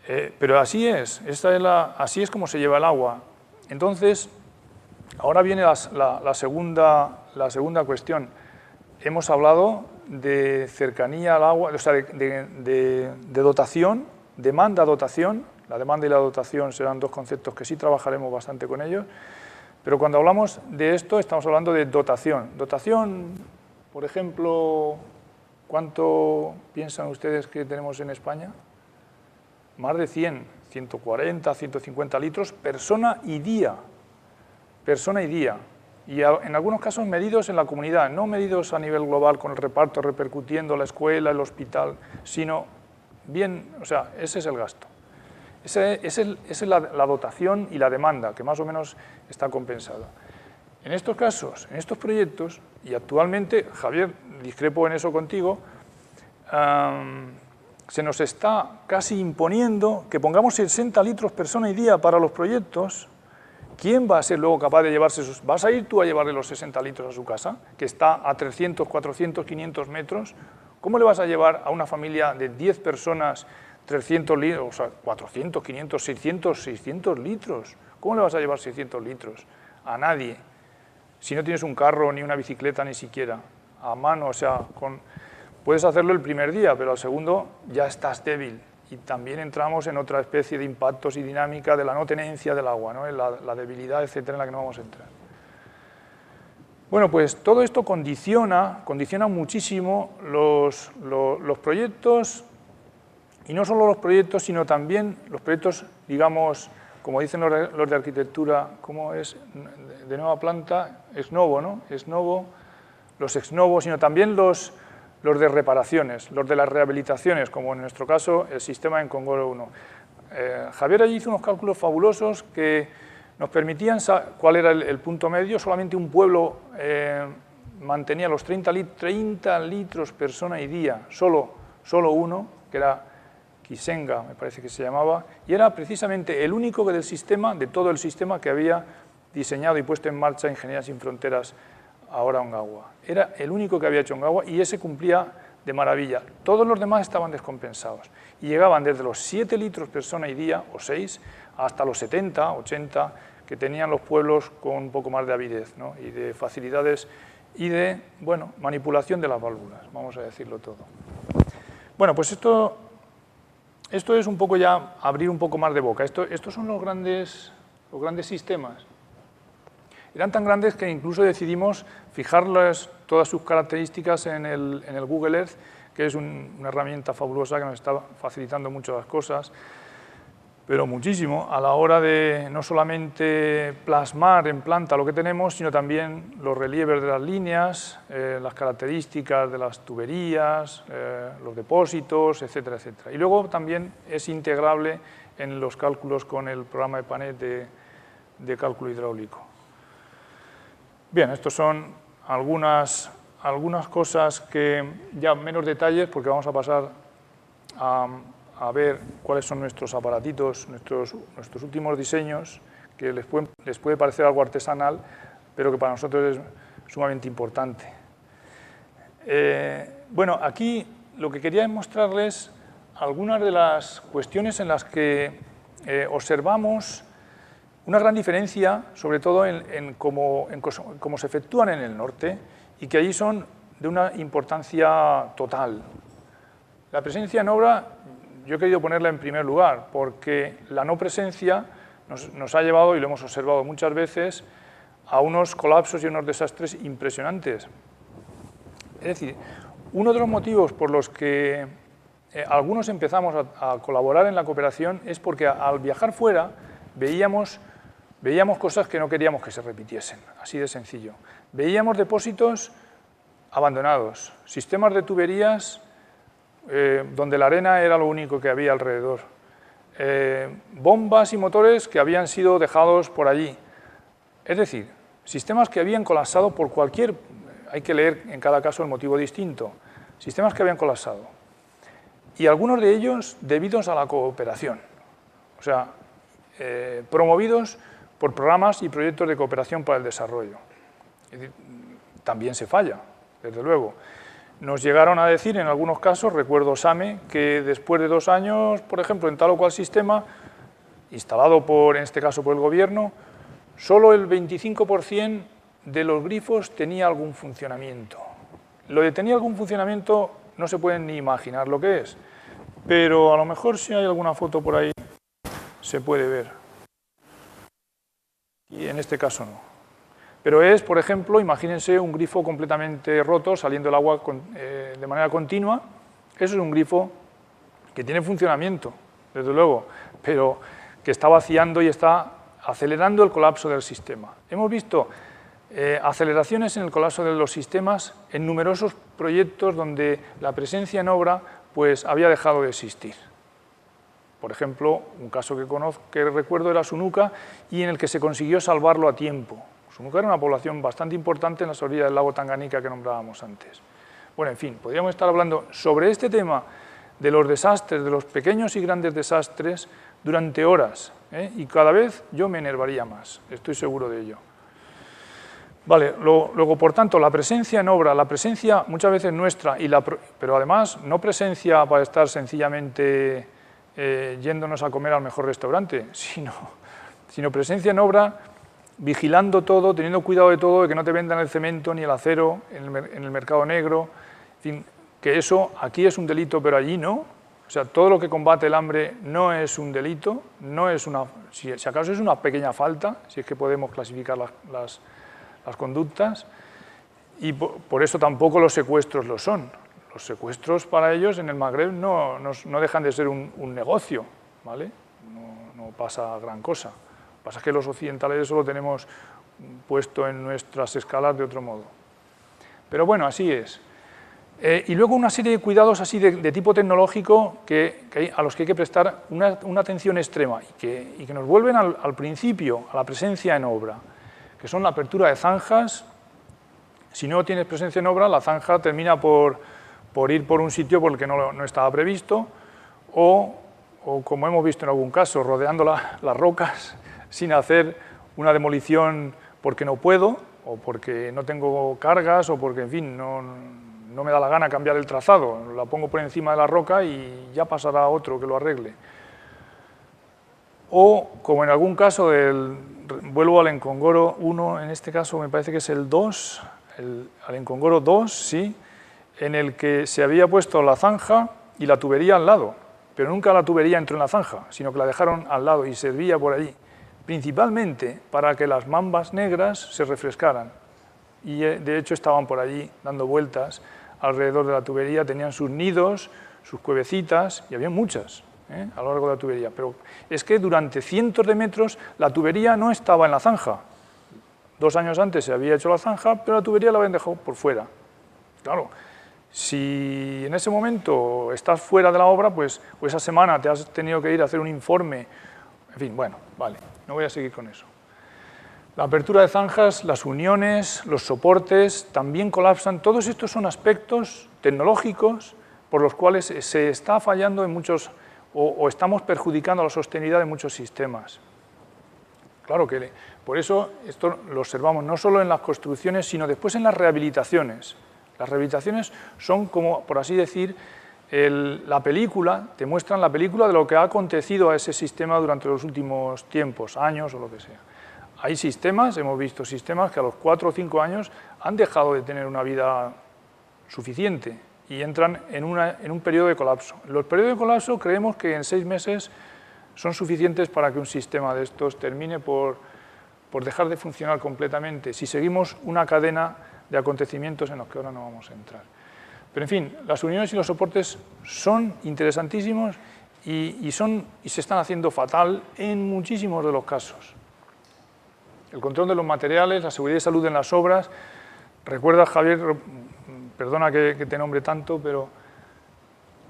Pero así es, así es como se lleva el agua. Entonces, ahora viene la segunda cuestión. Hemos hablado de cercanía al agua, o sea, de dotación, demanda-dotación. La demanda y la dotación serán dos conceptos que sí trabajaremos bastante con ellos, pero cuando hablamos de esto estamos hablando de dotación. Dotación, por ejemplo, ¿cuánto piensan ustedes que tenemos en España? Más de 100, 140, 150 litros, persona y día. Persona y día, y en algunos casos medidos en la comunidad, no medidos a nivel global con el reparto repercutiendo la escuela, el hospital, sino bien, o sea, ese es el gasto. Esa es la dotación y la demanda, que más o menos está compensada. En estos casos, en estos proyectos, y actualmente, Javier, discrepo en eso contigo, se nos está casi imponiendo que pongamos 60 litros persona y día para los proyectos. ¿Quién va a ser luego capaz de llevarse esos? ¿Vas a ir tú a llevarle los 60 litros a su casa, que está a 300, 400, 500 metros? ¿Cómo le vas a llevar a una familia de 10 personas 300 litros, o sea, 400, 500, 600 litros? ¿Cómo le vas a llevar 600 litros? A nadie. Si no tienes un carro, ni una bicicleta, ni siquiera. A mano, o sea, puedes hacerlo el primer día, pero al segundo ya estás débil. Y también entramos en otra especie de impactos y dinámica de la no tenencia del agua, ¿no? En la debilidad, etcétera, en la que no vamos a entrar. Bueno, pues todo esto condiciona muchísimo los proyectos, y no solo los proyectos, sino también los proyectos, digamos, como dicen los de arquitectura, ¿cómo es? De nueva planta, ex novo, ¿no? Ex novo, los ex novo, sino también los de reparaciones, los de las rehabilitaciones, como en nuestro caso el sistema en Congoro 1. Javier allí hizo unos cálculos fabulosos que nos permitían saber cuál era el punto medio. Solamente un pueblo mantenía los 30 litros persona y día, solo uno, que era Kisenga, me parece que se llamaba, y era precisamente el único del sistema, de todo el sistema, que había diseñado y puesto en marcha Ingeniería Sin Fronteras, ahora Ongawa. Era el único que había hecho Ongawa y ese cumplía de maravilla. Todos los demás estaban descompensados y llegaban desde los 7 litros persona y día, o 6, hasta los 70, 80, que tenían los pueblos con un poco más de avidez, ¿no? Y de facilidades y de, bueno, manipulación de las válvulas, vamos a decirlo todo. Bueno, pues esto es un poco ya abrir un poco más de boca. Estos son los grandes sistemas. Eran tan grandes que incluso decidimos fijarles todas sus características en el Google Earth, que es una herramienta fabulosa que nos está facilitando mucho las cosas, pero muchísimo, a la hora de no solamente plasmar en planta lo que tenemos, sino también los relieves de las líneas, las características de las tuberías, los depósitos, etcétera, etcétera. Y luego también es integrable en los cálculos con el programa de PANET de cálculo hidráulico. Bien, estos son algunas cosas que ya menos detalles, porque vamos a pasar a ver cuáles son nuestros aparatitos, nuestros últimos diseños, que les puede parecer algo artesanal, pero que para nosotros es sumamente importante. Bueno, aquí lo que quería es mostrarles algunas de las cuestiones en las que observamos una gran diferencia, sobre todo en cómo se efectúan en el norte, y que allí son de una importancia total. La presencia en obra, yo he querido ponerla en primer lugar, porque la no presencia nos ha llevado, y lo hemos observado muchas veces, a unos colapsos y unos desastres impresionantes. Es decir, uno de los motivos por los que algunos empezamos a colaborar en la cooperación es porque al viajar fuera veíamos cosas que no queríamos que se repitiesen, así de sencillo. Veíamos depósitos abandonados, sistemas de tuberías donde la arena era lo único que había alrededor, bombas y motores que habían sido dejados por allí. Es decir, sistemas que habían colapsado por cualquier... Hay que leer en cada caso el motivo distinto. Sistemas que habían colapsado. Y algunos de ellos debidos a la cooperación. O sea, promovidos por programas y proyectos de cooperación para el desarrollo. Es decir, también se falla, desde luego. Nos llegaron a decir en algunos casos, recuerdo SAME, que después de 2 años, por ejemplo, en tal o cual sistema, instalado en este caso por el gobierno, solo el 25% de los grifos tenía algún funcionamiento. Lo de tenía algún funcionamiento no se pueden ni imaginar lo que es, pero a lo mejor si hay alguna foto por ahí se puede ver. Y en este caso no. Pero es, por ejemplo, imagínense un grifo completamente roto, saliendo el agua de manera continua. Eso es un grifo que tiene funcionamiento, desde luego, pero que está vaciando y está acelerando el colapso del sistema. Hemos visto aceleraciones en el colapso de los sistemas en numerosos proyectos donde la presencia en obra pues, había dejado de existir. Por ejemplo, un caso que recuerdo era Sunuka y en el que se consiguió salvarlo a tiempo. Sunuka era una población bastante importante en las orillas del lago Tanganica que nombrábamos antes. Bueno, en fin, podríamos estar hablando sobre este tema de los desastres, de los pequeños y grandes desastres, durante horas, y cada vez yo me enervaría más, estoy seguro de ello. Vale, luego, por tanto, la presencia en obra, la presencia muchas veces nuestra, pero además no presencia para estar sencillamente yéndonos a comer al mejor restaurante, sino presencia en obra, vigilando todo, teniendo cuidado de todo, de que no te vendan el cemento ni el acero en el mercado negro, en fin, que eso aquí es un delito, pero allí no. O sea, todo lo que combate el hambre no es un delito, no es si acaso es una pequeña falta, si es que podemos clasificar las conductas. y por eso tampoco los secuestros lo son. Los secuestros para ellos en el Magreb no dejan de ser un negocio, ¿vale? No pasa gran cosa. Lo que pasa es que los occidentales eso lo tenemos puesto en nuestras escalas de otro modo. Pero bueno, así es. Y luego una serie de cuidados así de tipo tecnológico a los que hay que prestar una atención extrema y que nos vuelven al principio, a la presencia en obra, que son la apertura de zanjas. Si no tienes presencia en obra, la zanja termina por ir por un sitio por el que no estaba previsto o como hemos visto en algún caso, rodeando las rocas sin hacer una demolición porque no puedo o porque no tengo cargas o porque, en fin, no me da la gana cambiar el trazado, la pongo por encima de la roca y ya pasará otro que lo arregle. O, como en algún caso, vuelvo al Encongoro 1, en este caso me parece que es el 2, al Encongoro 2, sí, en el que se había puesto la zanja y la tubería al lado, pero nunca la tubería entró en la zanja, sino que la dejaron al lado y servía por allí, principalmente para que las mambas negras se refrescaran. Y de hecho estaban por allí dando vueltas alrededor de la tubería, tenían sus nidos, sus cuevecitas, y había muchas a lo largo de la tubería. Pero es que durante cientos de metros la tubería no estaba en la zanja. 2 años antes se había hecho la zanja, pero la tubería la habían dejado por fuera. Claro, si en ese momento estás fuera de la obra, pues esa semana te has tenido que ir a hacer un informe. En fin, bueno, vale, no voy a seguir con eso. La apertura de zanjas, las uniones, los soportes también colapsan. Todos estos son aspectos tecnológicos por los cuales se está fallando en muchos, o estamos perjudicando la sostenibilidad de muchos sistemas. Claro que por eso esto lo observamos no solo en las construcciones, sino después en las rehabilitaciones. Las rehabilitaciones son, como por así decir, la película, te muestran la película de lo que ha acontecido a ese sistema durante los últimos tiempos, años o lo que sea. Hay sistemas, hemos visto sistemas que a los 4 o 5 años han dejado de tener una vida suficiente y entran en un periodo de colapso. Los periodos de colapso creemos que en 6 meses son suficientes para que un sistema de estos termine por dejar de funcionar completamente, si seguimos una cadena de acontecimientos en los que ahora no vamos a entrar. Pero en fin, las uniones y los soportes son interesantísimos y se están haciendo fatal en muchísimos de los casos. El control de los materiales, la seguridad y salud en las obras. Recuerda, Javier, perdona que te nombre tanto, pero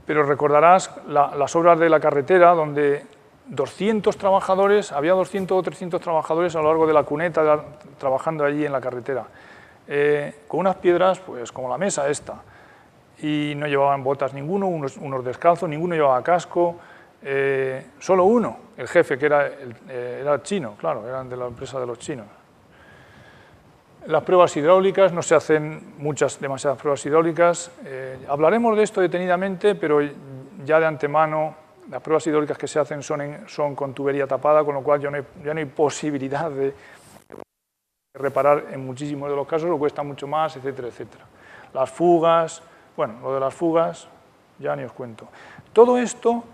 recordarás las obras de la carretera donde 200 trabajadores, había 200 o 300 trabajadores a lo largo de la cuneta trabajando allí en la carretera, con unas piedras pues como la mesa esta, y no llevaban botas ninguno, unos descalzos, ninguno llevaba casco, solo uno, el jefe, que era chino, claro, eran de la empresa de los chinos. Las pruebas hidráulicas, no se hacen demasiadas pruebas hidráulicas, hablaremos de esto detenidamente, pero ya de antemano las pruebas hidráulicas que se hacen son con tubería tapada, con lo cual ya no hay posibilidad de reparar en muchísimos de los casos, lo cuesta mucho más, etcétera, etcétera. Las fugas, bueno, lo de las fugas ya ni os cuento. Todo esto,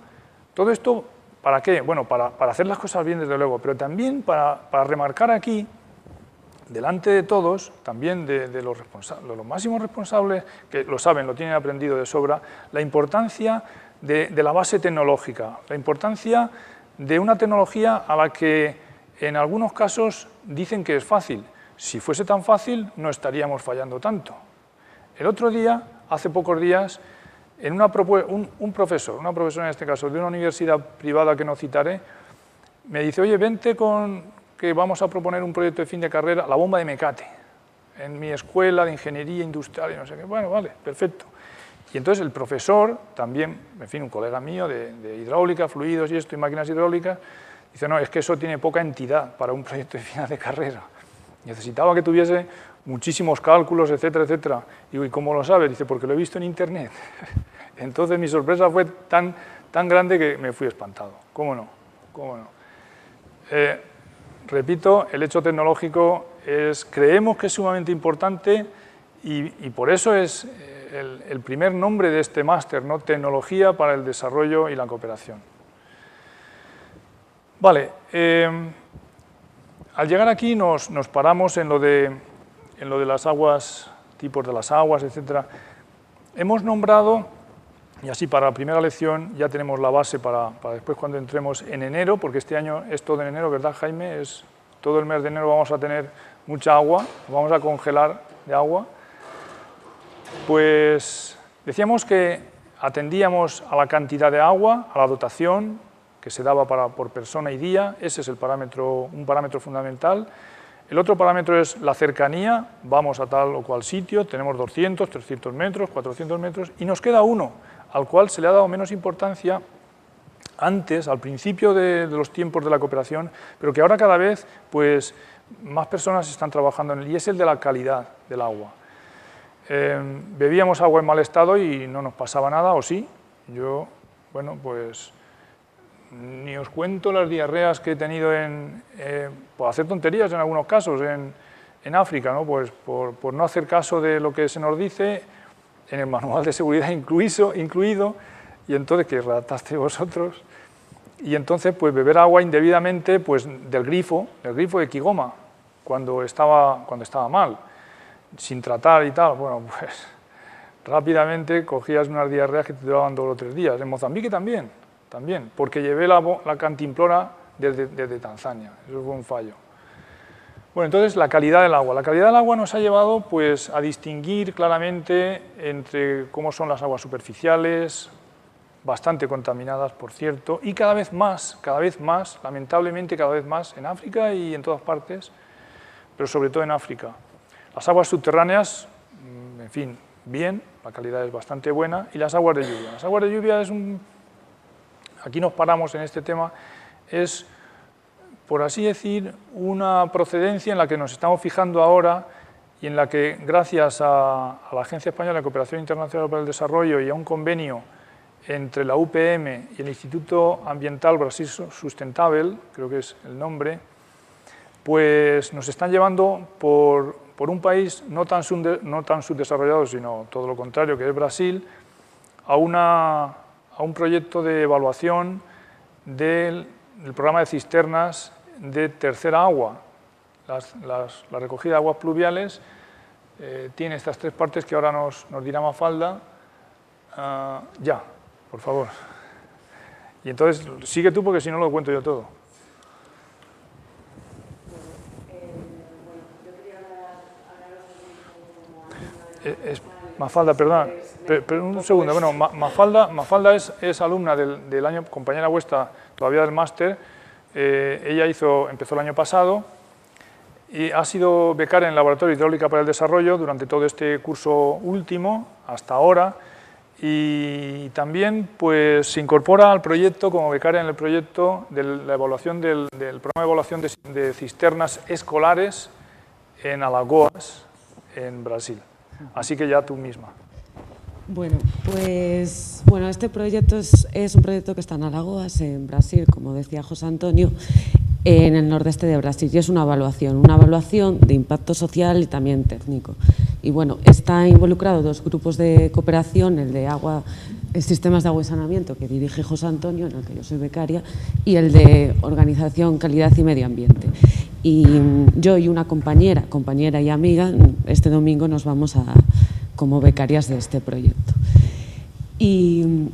¿para qué? Bueno, para hacer las cosas bien, desde luego, pero también para remarcar aquí, delante de todos, también de los máximos responsables, que lo saben, lo tienen aprendido de sobra, la importancia de la base tecnológica, la importancia de una tecnología a la que en algunos casos dicen que es fácil. Si fuese tan fácil, no estaríamos fallando tanto. El otro día, hace pocos días, un profesor, una profesora en este caso, de una universidad privada que no citaré, me dice, oye, vente que vamos a proponer un proyecto de fin de carrera, la bomba de Mecate, en mi escuela de ingeniería industrial y no sé qué. Bueno, vale, perfecto. Y entonces el profesor, también, en fin, un colega mío de hidráulica, fluidos y esto, y máquinas hidráulicas, dice, no, es que eso tiene poca entidad para un proyecto de final de carrera. Necesitaba que tuviese muchísimos cálculos, etcétera, etcétera. Digo, ¿y cómo lo sabes? Dice, porque lo he visto en internet. Entonces mi sorpresa fue tan grande que me fui espantado. ¿Cómo no? ¿Cómo no? Repito, el hecho tecnológico creemos que es sumamente importante y por eso es el primer nombre de este máster, ¿no? Tecnología para el desarrollo y la cooperación. Vale, al llegar aquí nos paramos en lo de las aguas tipos de las aguas, etc. Hemos nombrado, y así para la primera lección ya tenemos la base para después cuando entremos en enero, porque este año es todo en enero, ¿verdad, Jaime? Es todo el mes de enero vamos a tener mucha agua, vamos a congelar de agua. Pues decíamos que atendíamos a la cantidad de agua, a la dotación que se daba por persona y día, ese es un parámetro fundamental. El otro parámetro es la cercanía, vamos a tal o cual sitio, tenemos 200, 300 metros, 400 metros, y nos queda uno, al cual se le ha dado menos importancia antes, al principio de los tiempos de la cooperación, pero que ahora cada vez pues, más personas están trabajando en él, y es el de la calidad del agua. Bebíamos agua en mal estado y no nos pasaba nada, o sí. Yo, bueno, pues ni os cuento las diarreas que he tenido por hacer tonterías en algunos casos en África, ¿no? Pues por no hacer caso de lo que se nos dice en el manual de seguridad incluido, y entonces que redactaste vosotros, y entonces pues beber agua indebidamente pues del grifo de Kigoma, cuando estaba mal, sin tratar y tal, bueno, pues rápidamente cogías unas diarreas que te duraban 2 o 3 días. En Mozambique también, porque llevé la cantimplora desde Tanzania, eso fue un fallo. Bueno, entonces la calidad del agua. La calidad del agua nos ha llevado pues, a distinguir claramente entre cómo son las aguas superficiales, bastante contaminadas, por cierto, y cada vez más, lamentablemente cada vez más, en África y en todas partes, pero sobre todo en África. Las aguas subterráneas, en fin, bien, la calidad es bastante buena, y las aguas de lluvia. Las aguas de lluvia aquí nos paramos en este tema, es, por así decir, una procedencia en la que nos estamos fijando ahora y en la que, gracias a la Agencia Española de Cooperación Internacional para el Desarrollo y a un convenio entre la UPM y el Instituto Ambiental Brasil Sustentable, creo que es el nombre, pues nos están llevando por un país no tan subdesarrollado, sino todo lo contrario, que es Brasil, a un proyecto de evaluación del programa de cisternas de tercera agua. La recogida de aguas pluviales tiene estas 3 partes que ahora nos dirá Mafalda. Ya, por favor. Y entonces, sigue tú porque si no lo cuento yo todo. Mafalda, perdón, pero un segundo. Bueno, Mafalda es alumna del año, compañera vuestra todavía del máster. Ella empezó el año pasado y ha sido becaria en el Laboratorio de Hidráulica para el Desarrollo durante todo este curso último, hasta ahora, y también pues, se incorpora al proyecto como becaria en el proyecto de la evaluación del programa de evaluación de cisternas escolares en Alagoas, en Brasil. Así que ya tú misma. Bueno, pues este proyecto es un proyecto que está en Alagoas, en Brasil, como decía José Antonio, en el nordeste de Brasil, y es una evaluación de impacto social y también técnico. Y bueno, está involucrado 2 grupos de cooperación, el de sistemas de agua y saneamiento, que dirige José Antonio, en el que yo soy becaria, y el de organización, calidad y medio ambiente. Y yo y una compañera y amiga, este domingo nos vamos como becarias de este proyecto. Y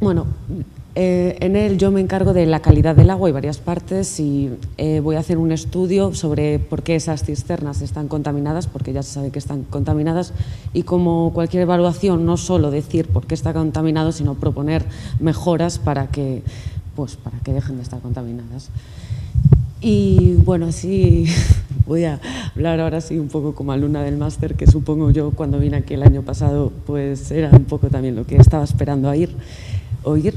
bueno, en él yo me encargo de la calidad del agua y varias partes, y voy a hacer un estudio sobre por qué esas cisternas están contaminadas, porque ya se sabe que están contaminadas, y como cualquier evaluación, no solo decir por qué está contaminado, sino proponer mejoras para que dejen de estar contaminadas. Y bueno, sí, voy a hablar ahora sí un poco como alumna del máster, que supongo yo cuando vine aquí el año pasado pues era un poco también lo que estaba esperando oír.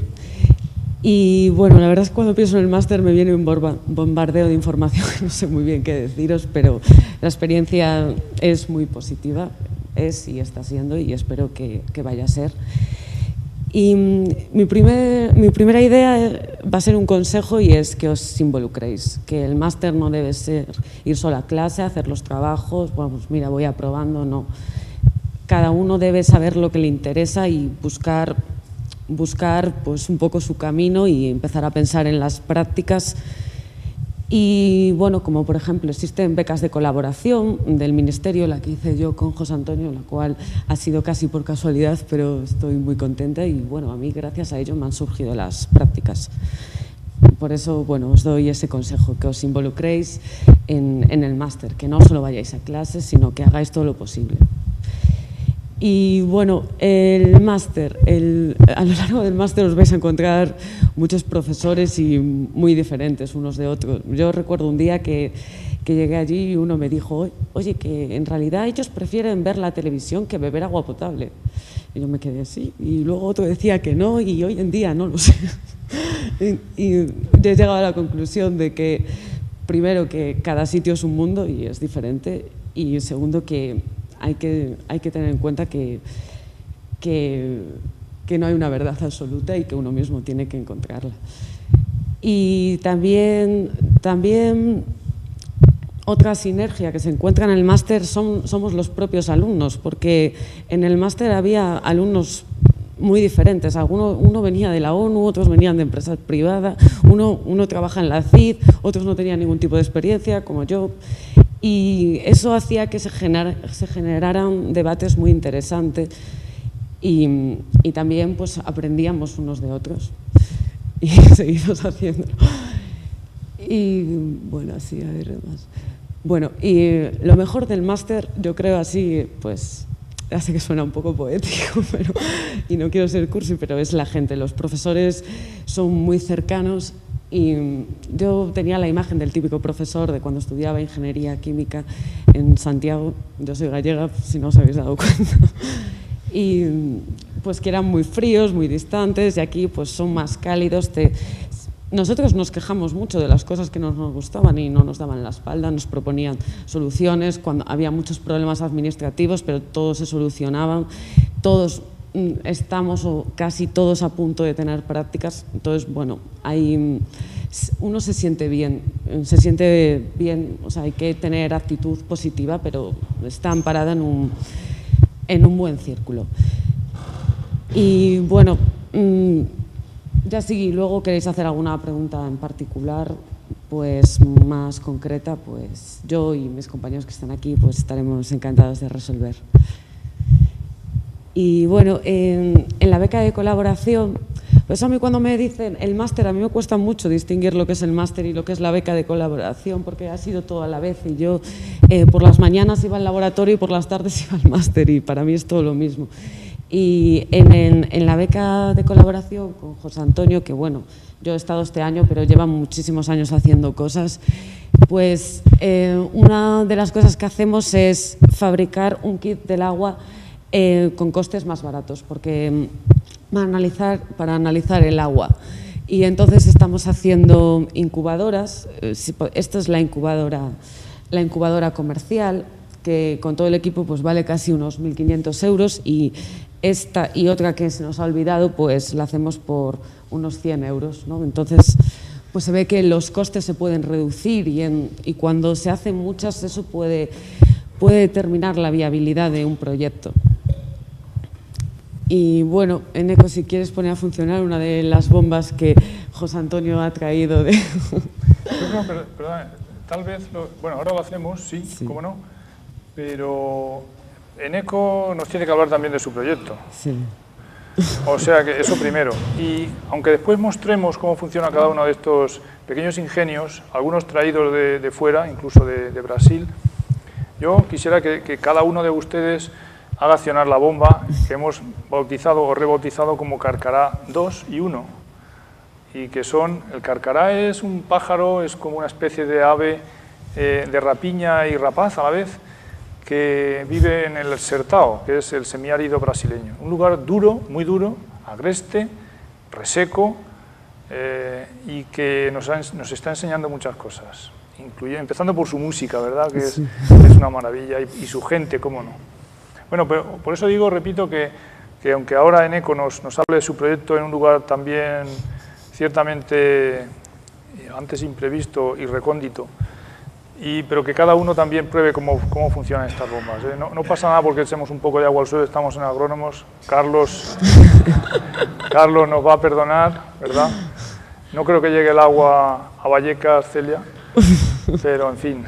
Y bueno, la verdad es que cuando pienso en el máster me viene un bombardeo de información, no sé muy bien qué deciros, pero la experiencia es muy positiva, y está siendo, y espero que vaya a ser. Y mi primera idea va a ser un consejo, y es que os involucréis, que el máster no debe ser ir solo a clase, hacer los trabajos, bueno, pues mira, voy aprobando, no. Cada uno debe saber lo que le interesa y buscar pues un poco su camino y empezar a pensar en las prácticas Y bueno, como por ejemplo existen becas de colaboración del Ministerio, la que hice yo con José Antonio, la cual ha sido casi por casualidad, pero estoy muy contenta y bueno, a mí gracias a ello me han surgido las prácticas. Por eso, bueno, os doy ese consejo, que os involucréis en el máster, que no solo vayáis a clases, sino que hagáis todo lo posible. Y bueno, el máster, a lo largo del máster os vais a encontrar muchos profesores y muy diferentes unos de otros. Yo recuerdo un día que llegué allí y uno me dijo, oye, que en realidad ellos prefieren ver la televisión que beber agua potable. Y yo me quedé así, y luego otro decía que no, y hoy en día no lo sé. Y he llegado a la conclusión de que, primero, que cada sitio es un mundo y es diferente, y segundo, que hay que tener en cuenta que no hay una verdad absoluta y que uno mismo tiene que encontrarla. Y también otra sinergia que se encuentra en el máster somos los propios alumnos, porque en el máster había alumnos muy diferentes. Uno venía de la ONU, otros venían de empresas privadas, uno trabaja en la CID, otros no tenían ningún tipo de experiencia, como yo. Y eso hacía que se generaran debates muy interesantes y también pues aprendíamos unos de otros y seguimos haciéndolo. Y bueno, así, a ver más. Bueno, y lo mejor del máster, yo creo así, pues, ya sé que suena un poco poético, y no quiero ser cursi, pero es la gente. Los profesores son muy cercanos. Y yo tenía la imagen del típico profesor de cuando estudiaba ingeniería química en Santiago. Yo soy gallega, si no os habéis dado cuenta. Y pues que eran muy fríos, muy distantes, y aquí pues son más cálidos. Nosotros nos quejamos mucho de las cosas que no nos gustaban y no nos daban la espalda, nos proponían soluciones cuando había muchos problemas administrativos, pero todos se solucionaban. Todos estamos o casi todos a punto de tener prácticas, entonces bueno, uno se siente bien, o sea, hay que tener actitud positiva, pero está amparada en un buen círculo. Y bueno, ya si luego queréis hacer alguna pregunta en particular, pues más concreta, pues yo y mis compañeros que están aquí, pues estaremos encantados de resolver. Y bueno, en la beca de colaboración, pues a mí cuando me dicen el máster, a mí me cuesta mucho distinguir lo que es el máster y lo que es la beca de colaboración, porque ha sido todo a la vez y yo por las mañanas iba al laboratorio y por las tardes iba al máster y para mí es todo lo mismo. Y en la beca de colaboración con José Antonio, que bueno, yo he estado este año, pero lleva muchísimos años haciendo cosas, pues una de las cosas que hacemos es fabricar un kit del agua con costes más baratos, porque para analizar el agua. Y entonces estamos haciendo incubadoras. Esta es la incubadora comercial, que con todo el equipo pues vale casi unos 1.500 euros, y esta y otra que se nos ha olvidado pues la hacemos por unos 100 euros, ¿no? Entonces pues se ve que los costes se pueden reducir y cuando se hacen muchas eso puede determinar la viabilidad de un proyecto. Y bueno, Eneco, si quieres poner a funcionar una de las bombas que José Antonio ha traído de... Yo creo, perdón, tal vez, bueno, ahora lo hacemos, sí, cómo no, pero Eneco nos tiene que hablar también de su proyecto. Sí. O sea, que eso primero. Y aunque después mostremos cómo funciona cada uno de estos pequeños ingenios, algunos traídos de fuera, incluso de Brasil, yo quisiera que cada uno de ustedes haga accionar la bomba que hemos bautizado o rebautizado como Carcará 2 y 1, y que son, el carcará es un pájaro, es como una especie de ave de rapiña y rapaz a la vez, que vive en el Sertão, que es el semiárido brasileño, un lugar duro, muy duro, agreste, reseco, y que nos está enseñando muchas cosas, empezando por su música, ¿verdad? Que es una maravilla, y su gente, cómo no. Bueno, pero por eso digo, repito, que aunque ahora Eneco nos hable de su proyecto en un lugar también ciertamente antes imprevisto y recóndito, pero que cada uno también pruebe cómo funcionan estas bombas. No pasa nada porque echemos un poco de agua al suelo, estamos en agrónomos. Carlos nos va a perdonar, ¿verdad? No creo que llegue el agua a Vallecas, Celia, pero en fin.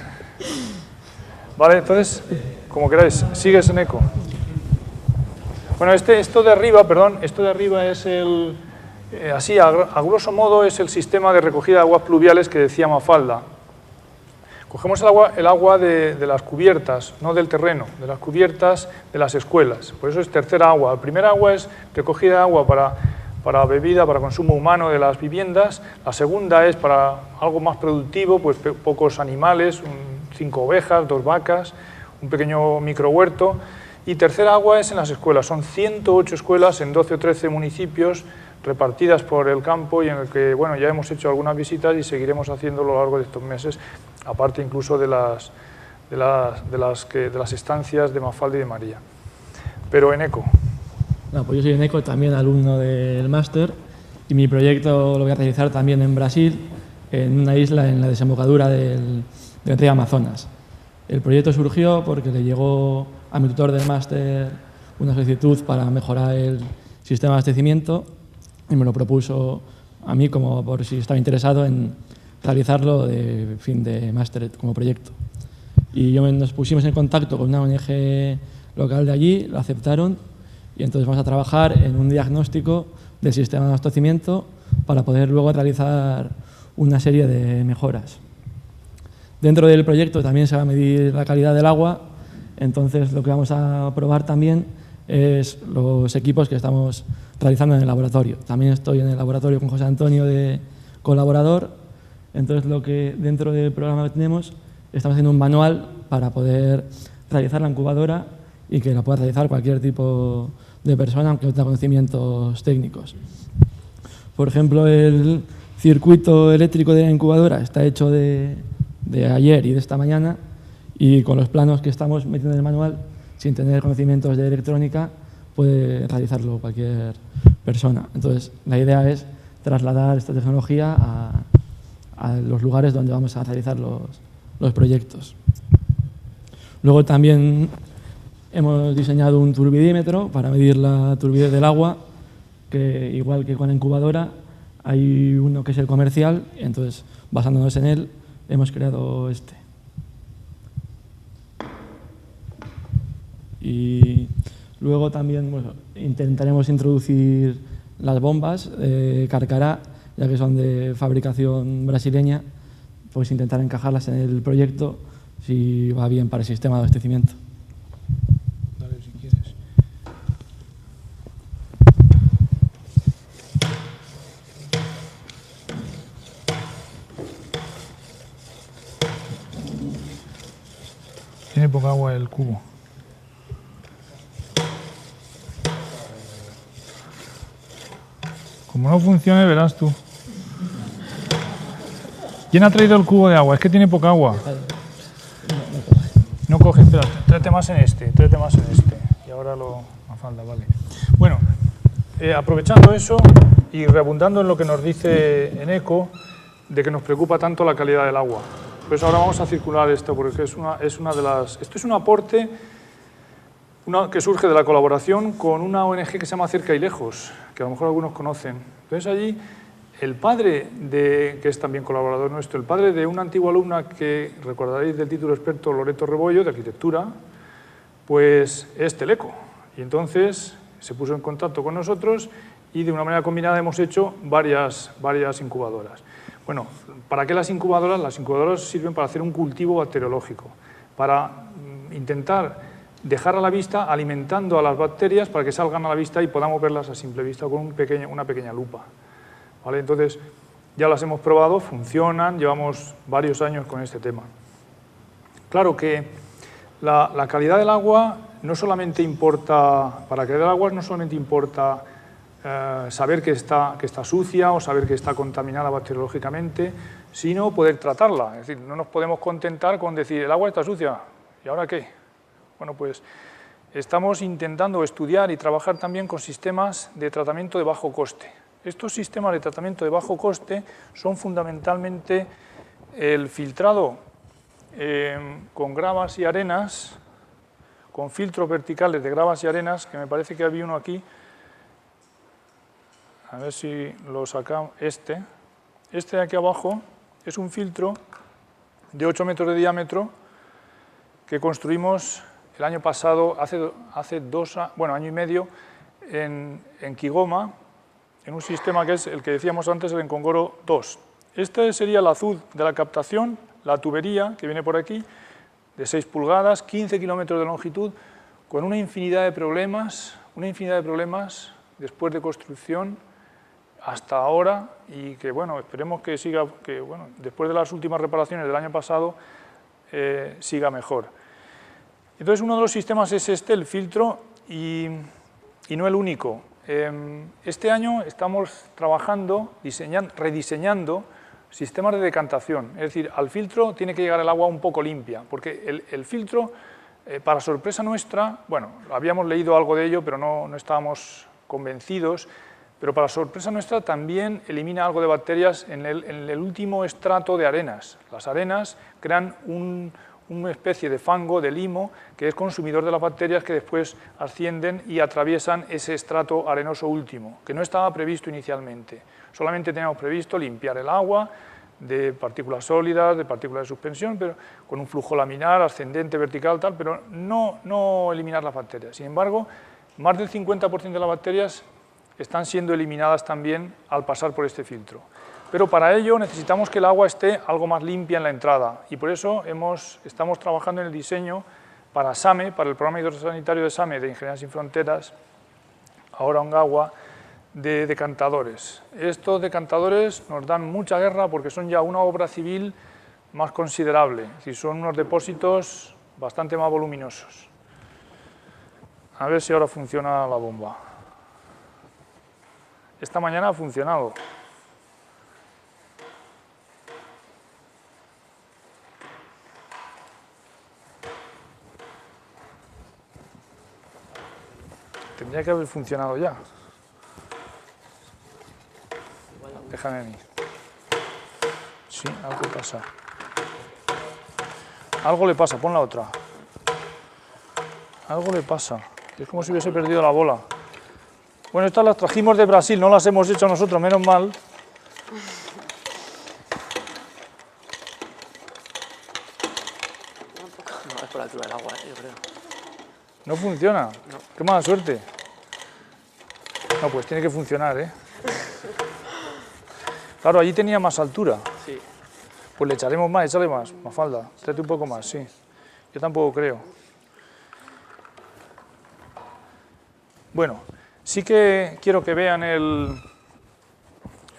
Vale, entonces, como queráis, sigues en eco. Bueno, esto de arriba es el, así a grosso modo, es el sistema de recogida de aguas pluviales que decía Mafalda. Cogemos el agua de las cubiertas, no del terreno, de las cubiertas de las escuelas. Por eso es tercera agua. La primera agua es recogida de agua para bebida, para consumo humano de las viviendas. La segunda es para algo más productivo, pues pocos animales, 5 ovejas, 2 vacas, un pequeño microhuerto. Y tercera agua es en las escuelas. Son 108 escuelas en 12 o 13 municipios repartidas por el campo y en el que, bueno, ya hemos hecho algunas visitas y seguiremos haciendo a lo largo de estos meses, aparte incluso de las estancias de Mafalda y de María. Pero en eco. No, pues yo soy en eco, también alumno del máster, y mi proyecto lo voy a realizar también en Brasil, en una isla en la desembocadura del río Amazonas. El proyecto surgió porque le llegó a mi tutor del máster una solicitud para mejorar el sistema de abastecimiento y me lo propuso a mí como por si estaba interesado en realizarlo de fin de máster como proyecto. Y nos pusimos en contacto con una ONG local de allí, lo aceptaron y entonces vamos a trabajar en un diagnóstico del sistema de abastecimiento para poder luego realizar una serie de mejoras. Dentro del proyecto también se va a medir la calidad del agua, entonces lo que vamos a probar también es los equipos que estamos realizando en el laboratorio. También estoy en el laboratorio con José Antonio de colaborador, entonces lo que dentro del programa que tenemos estamos haciendo un manual para poder realizar la incubadora y que la pueda realizar cualquier tipo de persona, aunque no tenga conocimientos técnicos. Por ejemplo, el circuito eléctrico de la incubadora está hecho de ayer y de esta mañana y con los planos que estamos metiendo en el manual, sin tener conocimientos de electrónica, puede realizarlo cualquier persona. Entonces, la idea es trasladar esta tecnología a los lugares donde vamos a realizar los proyectos. Luego también hemos diseñado un turbidímetro para medir la turbidez del agua, que igual que con la incubadora, hay uno que es el comercial, entonces basándonos en él hemos creado este. Y luego también intentaremos introducir las bombas Carcará, ya que son de fabricación brasileña, pues intentar encajarlas en el proyecto si va bien para el sistema de abastecimiento. Dale, si quieres. Tiene poca agua el cubo. Como no funcione, verás tú. ¿Quién ha traído el cubo de agua? Es que tiene poca agua. No coge, espera, tráete más en este, Y ahora lo falta, vale. Bueno, aprovechando eso y reabundando en lo que nos dice Eneco, de que nos preocupa tanto la calidad del agua. Pues ahora vamos a circular esto, porque es una de las... Esto es un aporte que surge de la colaboración con una ONG que se llama Cerca y Lejos, que a lo mejor algunos conocen. Entonces allí, el padre, que es también colaborador nuestro, el padre de una antigua alumna que recordaréis del título experto Loreto Rebollo, de arquitectura, pues es teleco. Y entonces se puso en contacto con nosotros y de una manera combinada hemos hecho varias incubadoras. Bueno, ¿para qué las incubadoras? Las incubadoras sirven para hacer un cultivo bacteriológico, para intentar dejar a la vista, alimentando a las bacterias para que salgan a la vista y podamos verlas a simple vista con una pequeña lupa. ¿Vale? Entonces, ya las hemos probado, funcionan, llevamos varios años con este tema. Claro que la calidad del agua no solamente importa, para la calidad del agua no solamente importa saber que está sucia o saber que está contaminada bacteriológicamente, sino poder tratarla. Es decir, no nos podemos contentar con decir el agua está sucia, ¿y ahora qué? Bueno, pues estamos intentando estudiar y trabajar también con sistemas de tratamiento de bajo coste. Estos sistemas de tratamiento de bajo coste son fundamentalmente el filtrado con gravas y arenas, con filtros verticales de gravas y arenas, que me parece que había uno aquí, a ver si lo sacamos, Este de aquí abajo es un filtro de 8 metros de diámetro que construimos el año pasado, hace año y medio, en Kigoma, en un sistema que es el que decíamos antes, el Encongoro 2. Este sería el azul de la captación, la tubería que viene por aquí, de 6 pulgadas, 15 kilómetros de longitud, con una infinidad de problemas después de construcción hasta ahora, y que, bueno, esperemos que siga, que, bueno, después de las últimas reparaciones del año pasado, siga mejor. Entonces, uno de los sistemas es este, el filtro, y no el único. Este año estamos trabajando, rediseñando sistemas de decantación. Es decir, al filtro tiene que llegar el agua un poco limpia, porque el filtro, para sorpresa nuestra, bueno, habíamos leído algo de ello, pero no estábamos convencidos, pero para sorpresa nuestra también elimina algo de bacterias en el último estrato de arenas. Las arenas crean una especie de fango, de limo, que es consumidor de las bacterias que después ascienden y atraviesan ese estrato arenoso último, que no estaba previsto inicialmente. Solamente teníamos previsto limpiar el agua de partículas sólidas, de partículas de suspensión, pero con un flujo laminar, ascendente, vertical, tal, pero no eliminar las bacterias. Sin embargo, más del 50% de las bacterias están siendo eliminadas también al pasar por este filtro. Pero para ello necesitamos que el agua esté algo más limpia en la entrada, y por eso estamos trabajando en el diseño para SAME, para el Programa Hidrosanitario de SAME de Ingeniería Sin Fronteras, ahora Ongawa, de decantadores. Estos decantadores nos dan mucha guerra porque son ya una obra civil más considerable, es decir, son unos depósitos bastante más voluminosos. A ver si ahora funciona la bomba. Esta mañana ha funcionado. Tendría que haber funcionado ya. Déjame a mí. Sí, algo pasa. Algo le pasa, pon la otra. Algo le pasa. Es como si hubiese perdido la bola. Bueno, estas las trajimos de Brasil, no las hemos hecho nosotros, menos mal. No, es por la altura del agua, yo creo. ¿No funciona? No. Qué mala suerte. No, pues tiene que funcionar, ¿eh? Claro, allí tenía más altura. Sí. Pues le echaremos más, échale más, Mafalda. Tráete un poco más, sí. Yo tampoco creo. Bueno, sí que quiero que vean el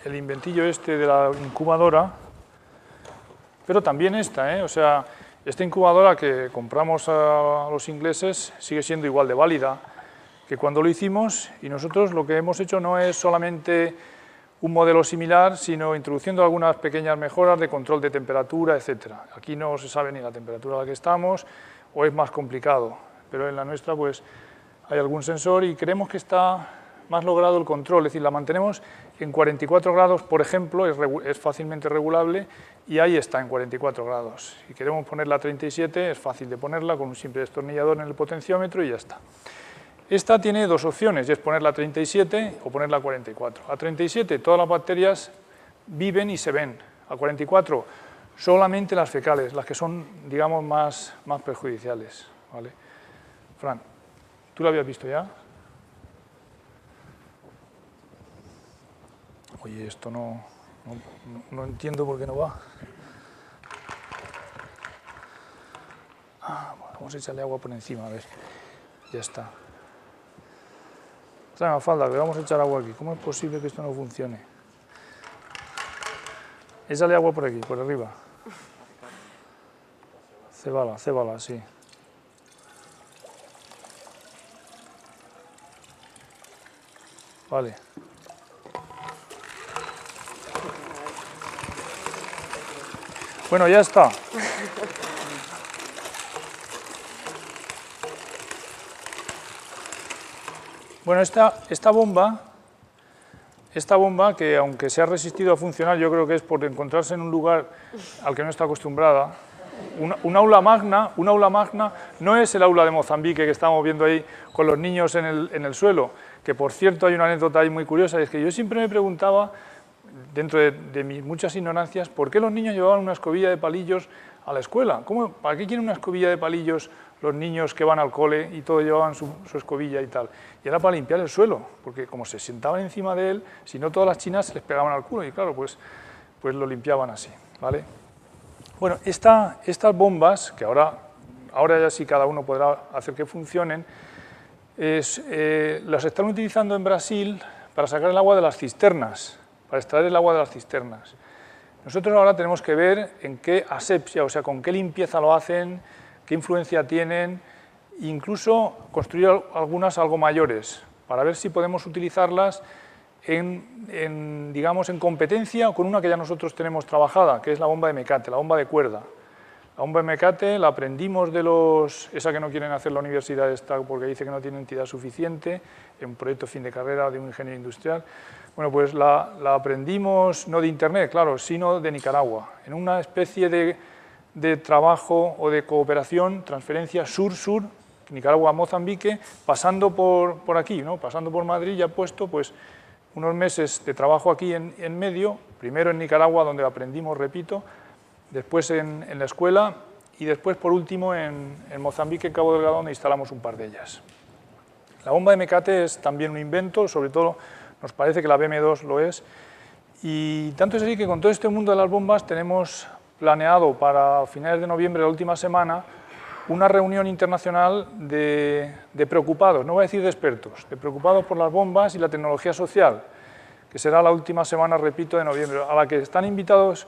inventillo este de la incubadora, pero también esta, ¿eh? O sea, esta incubadora que compramos a los ingleses sigue siendo igual de válida que cuando lo hicimos, y nosotros lo que hemos hecho no es solamente un modelo similar, sino introduciendo algunas pequeñas mejoras de control de temperatura, etc. Aquí no se sabe ni la temperatura a la que estamos, o es más complicado, pero en la nuestra pues hay algún sensor y creemos que está más logrado el control, es decir, la mantenemos en 44 grados, por ejemplo, es fácilmente regulable, y ahí está, en 44 grados. Si queremos ponerla a 37, es fácil de ponerla con un simple destornillador en el potenciómetro y ya está. Esta tiene dos opciones, y es ponerla a 37 o ponerla a 44. A 37 todas las bacterias viven y se ven. A 44 solamente las fecales, las que son, digamos, más perjudiciales, ¿vale? Fran, ¿tú lo habías visto ya? Oye, esto no entiendo por qué no va. Bueno, vamos a echarle agua por encima, a ver. Ya está. Trae Mafalda, que vamos a echar agua aquí. ¿Cómo es posible que esto no funcione? Échale agua por aquí, por arriba. Cébala, sí. Vale. Bueno, ya está. Bueno, esta bomba, que aunque se ha resistido a funcionar, yo creo que es por encontrarse en un lugar al que no está acostumbrada. Un aula magna no es el aula de Mozambique que estamos viendo ahí con los niños en el suelo, que por cierto hay una anécdota ahí muy curiosa, es que yo siempre me preguntaba, dentro de mis muchas ignorancias, ¿por qué los niños llevaban una escobilla de palillos a la escuela? ¿Para qué quieren una escobilla de palillos los niños que van al cole y todos llevaban su escobilla y tal? Y era para limpiar el suelo, porque como se sentaban encima de él, si no todas las chinas se les pegaban al culo y claro, pues lo limpiaban así, ¿vale? Bueno, estas bombas, que ahora ya sí cada uno podrá hacer que funcionen, las están utilizando en Brasil para sacar el agua de las cisternas, para extraer el agua de las cisternas. Nosotros ahora tenemos que ver en qué asepsia, o sea, con qué limpieza lo hacen, qué influencia tienen, incluso construir algunas algo mayores, para ver si podemos utilizarlas digamos, en competencia con una que ya nosotros tenemos trabajada, que es la bomba de mecate, la bomba de cuerda. La bomba de mecate la aprendimos esa que no quieren hacer la universidad esta porque dice que no tiene entidad suficiente, en un proyecto fin de carrera de un ingeniero industrial. Bueno, pues la aprendimos no de internet, claro, sino de Nicaragua, en una especie de trabajo o de cooperación, transferencia sur-sur, Nicaragua-Mozambique, pasando por aquí, ¿no? Pasando por Madrid, ya puesto pues unos meses de trabajo aquí en medio, primero en Nicaragua, donde aprendimos, repito, después en la escuela y después, por último, en Mozambique, en Cabo Delgado, donde instalamos un par de ellas. La bomba de mecate es también un invento, sobre todo nos parece que la BM2 lo es, y tanto es así que con todo este mundo de las bombas tenemos planeado para finales de noviembre, la última semana, una reunión internacional de preocupados, no voy a decir de expertos, de preocupados por las bombas y la tecnología social, que será la última semana, repito, de noviembre, a la que están invitados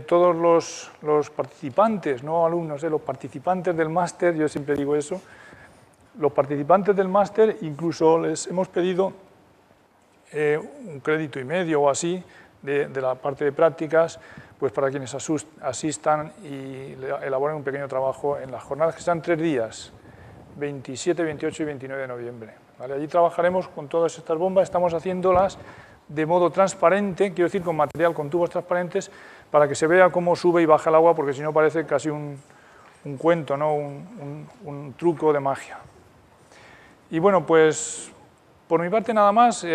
todos los participantes, no alumnos, los participantes del máster, yo siempre digo eso, los participantes del máster, incluso les hemos pedido un crédito y medio o así de la parte de prácticas, pues para quienes asistan y elaboren un pequeño trabajo en las jornadas que serán 3 días, 27, 28 y 29 de noviembre. ¿Vale? Allí trabajaremos con todas estas bombas, estamos haciéndolas de modo transparente, quiero decir con material, con tubos transparentes, para que se vea cómo sube y baja el agua, porque si no parece casi un cuento, ¿no? un truco de magia. Y bueno, pues por mi parte nada más.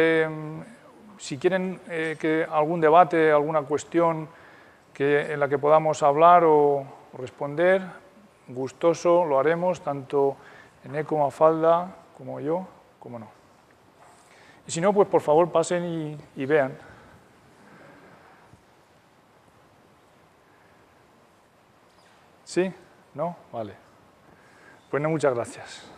Si quieren que algún debate, alguna cuestión en la que podamos hablar o responder, gustoso, lo haremos, tanto Eneco, Mafalda, como yo, como no. Y si no, pues por favor pasen y vean. ¿Sí? ¿No? Vale. Pues no, muchas gracias.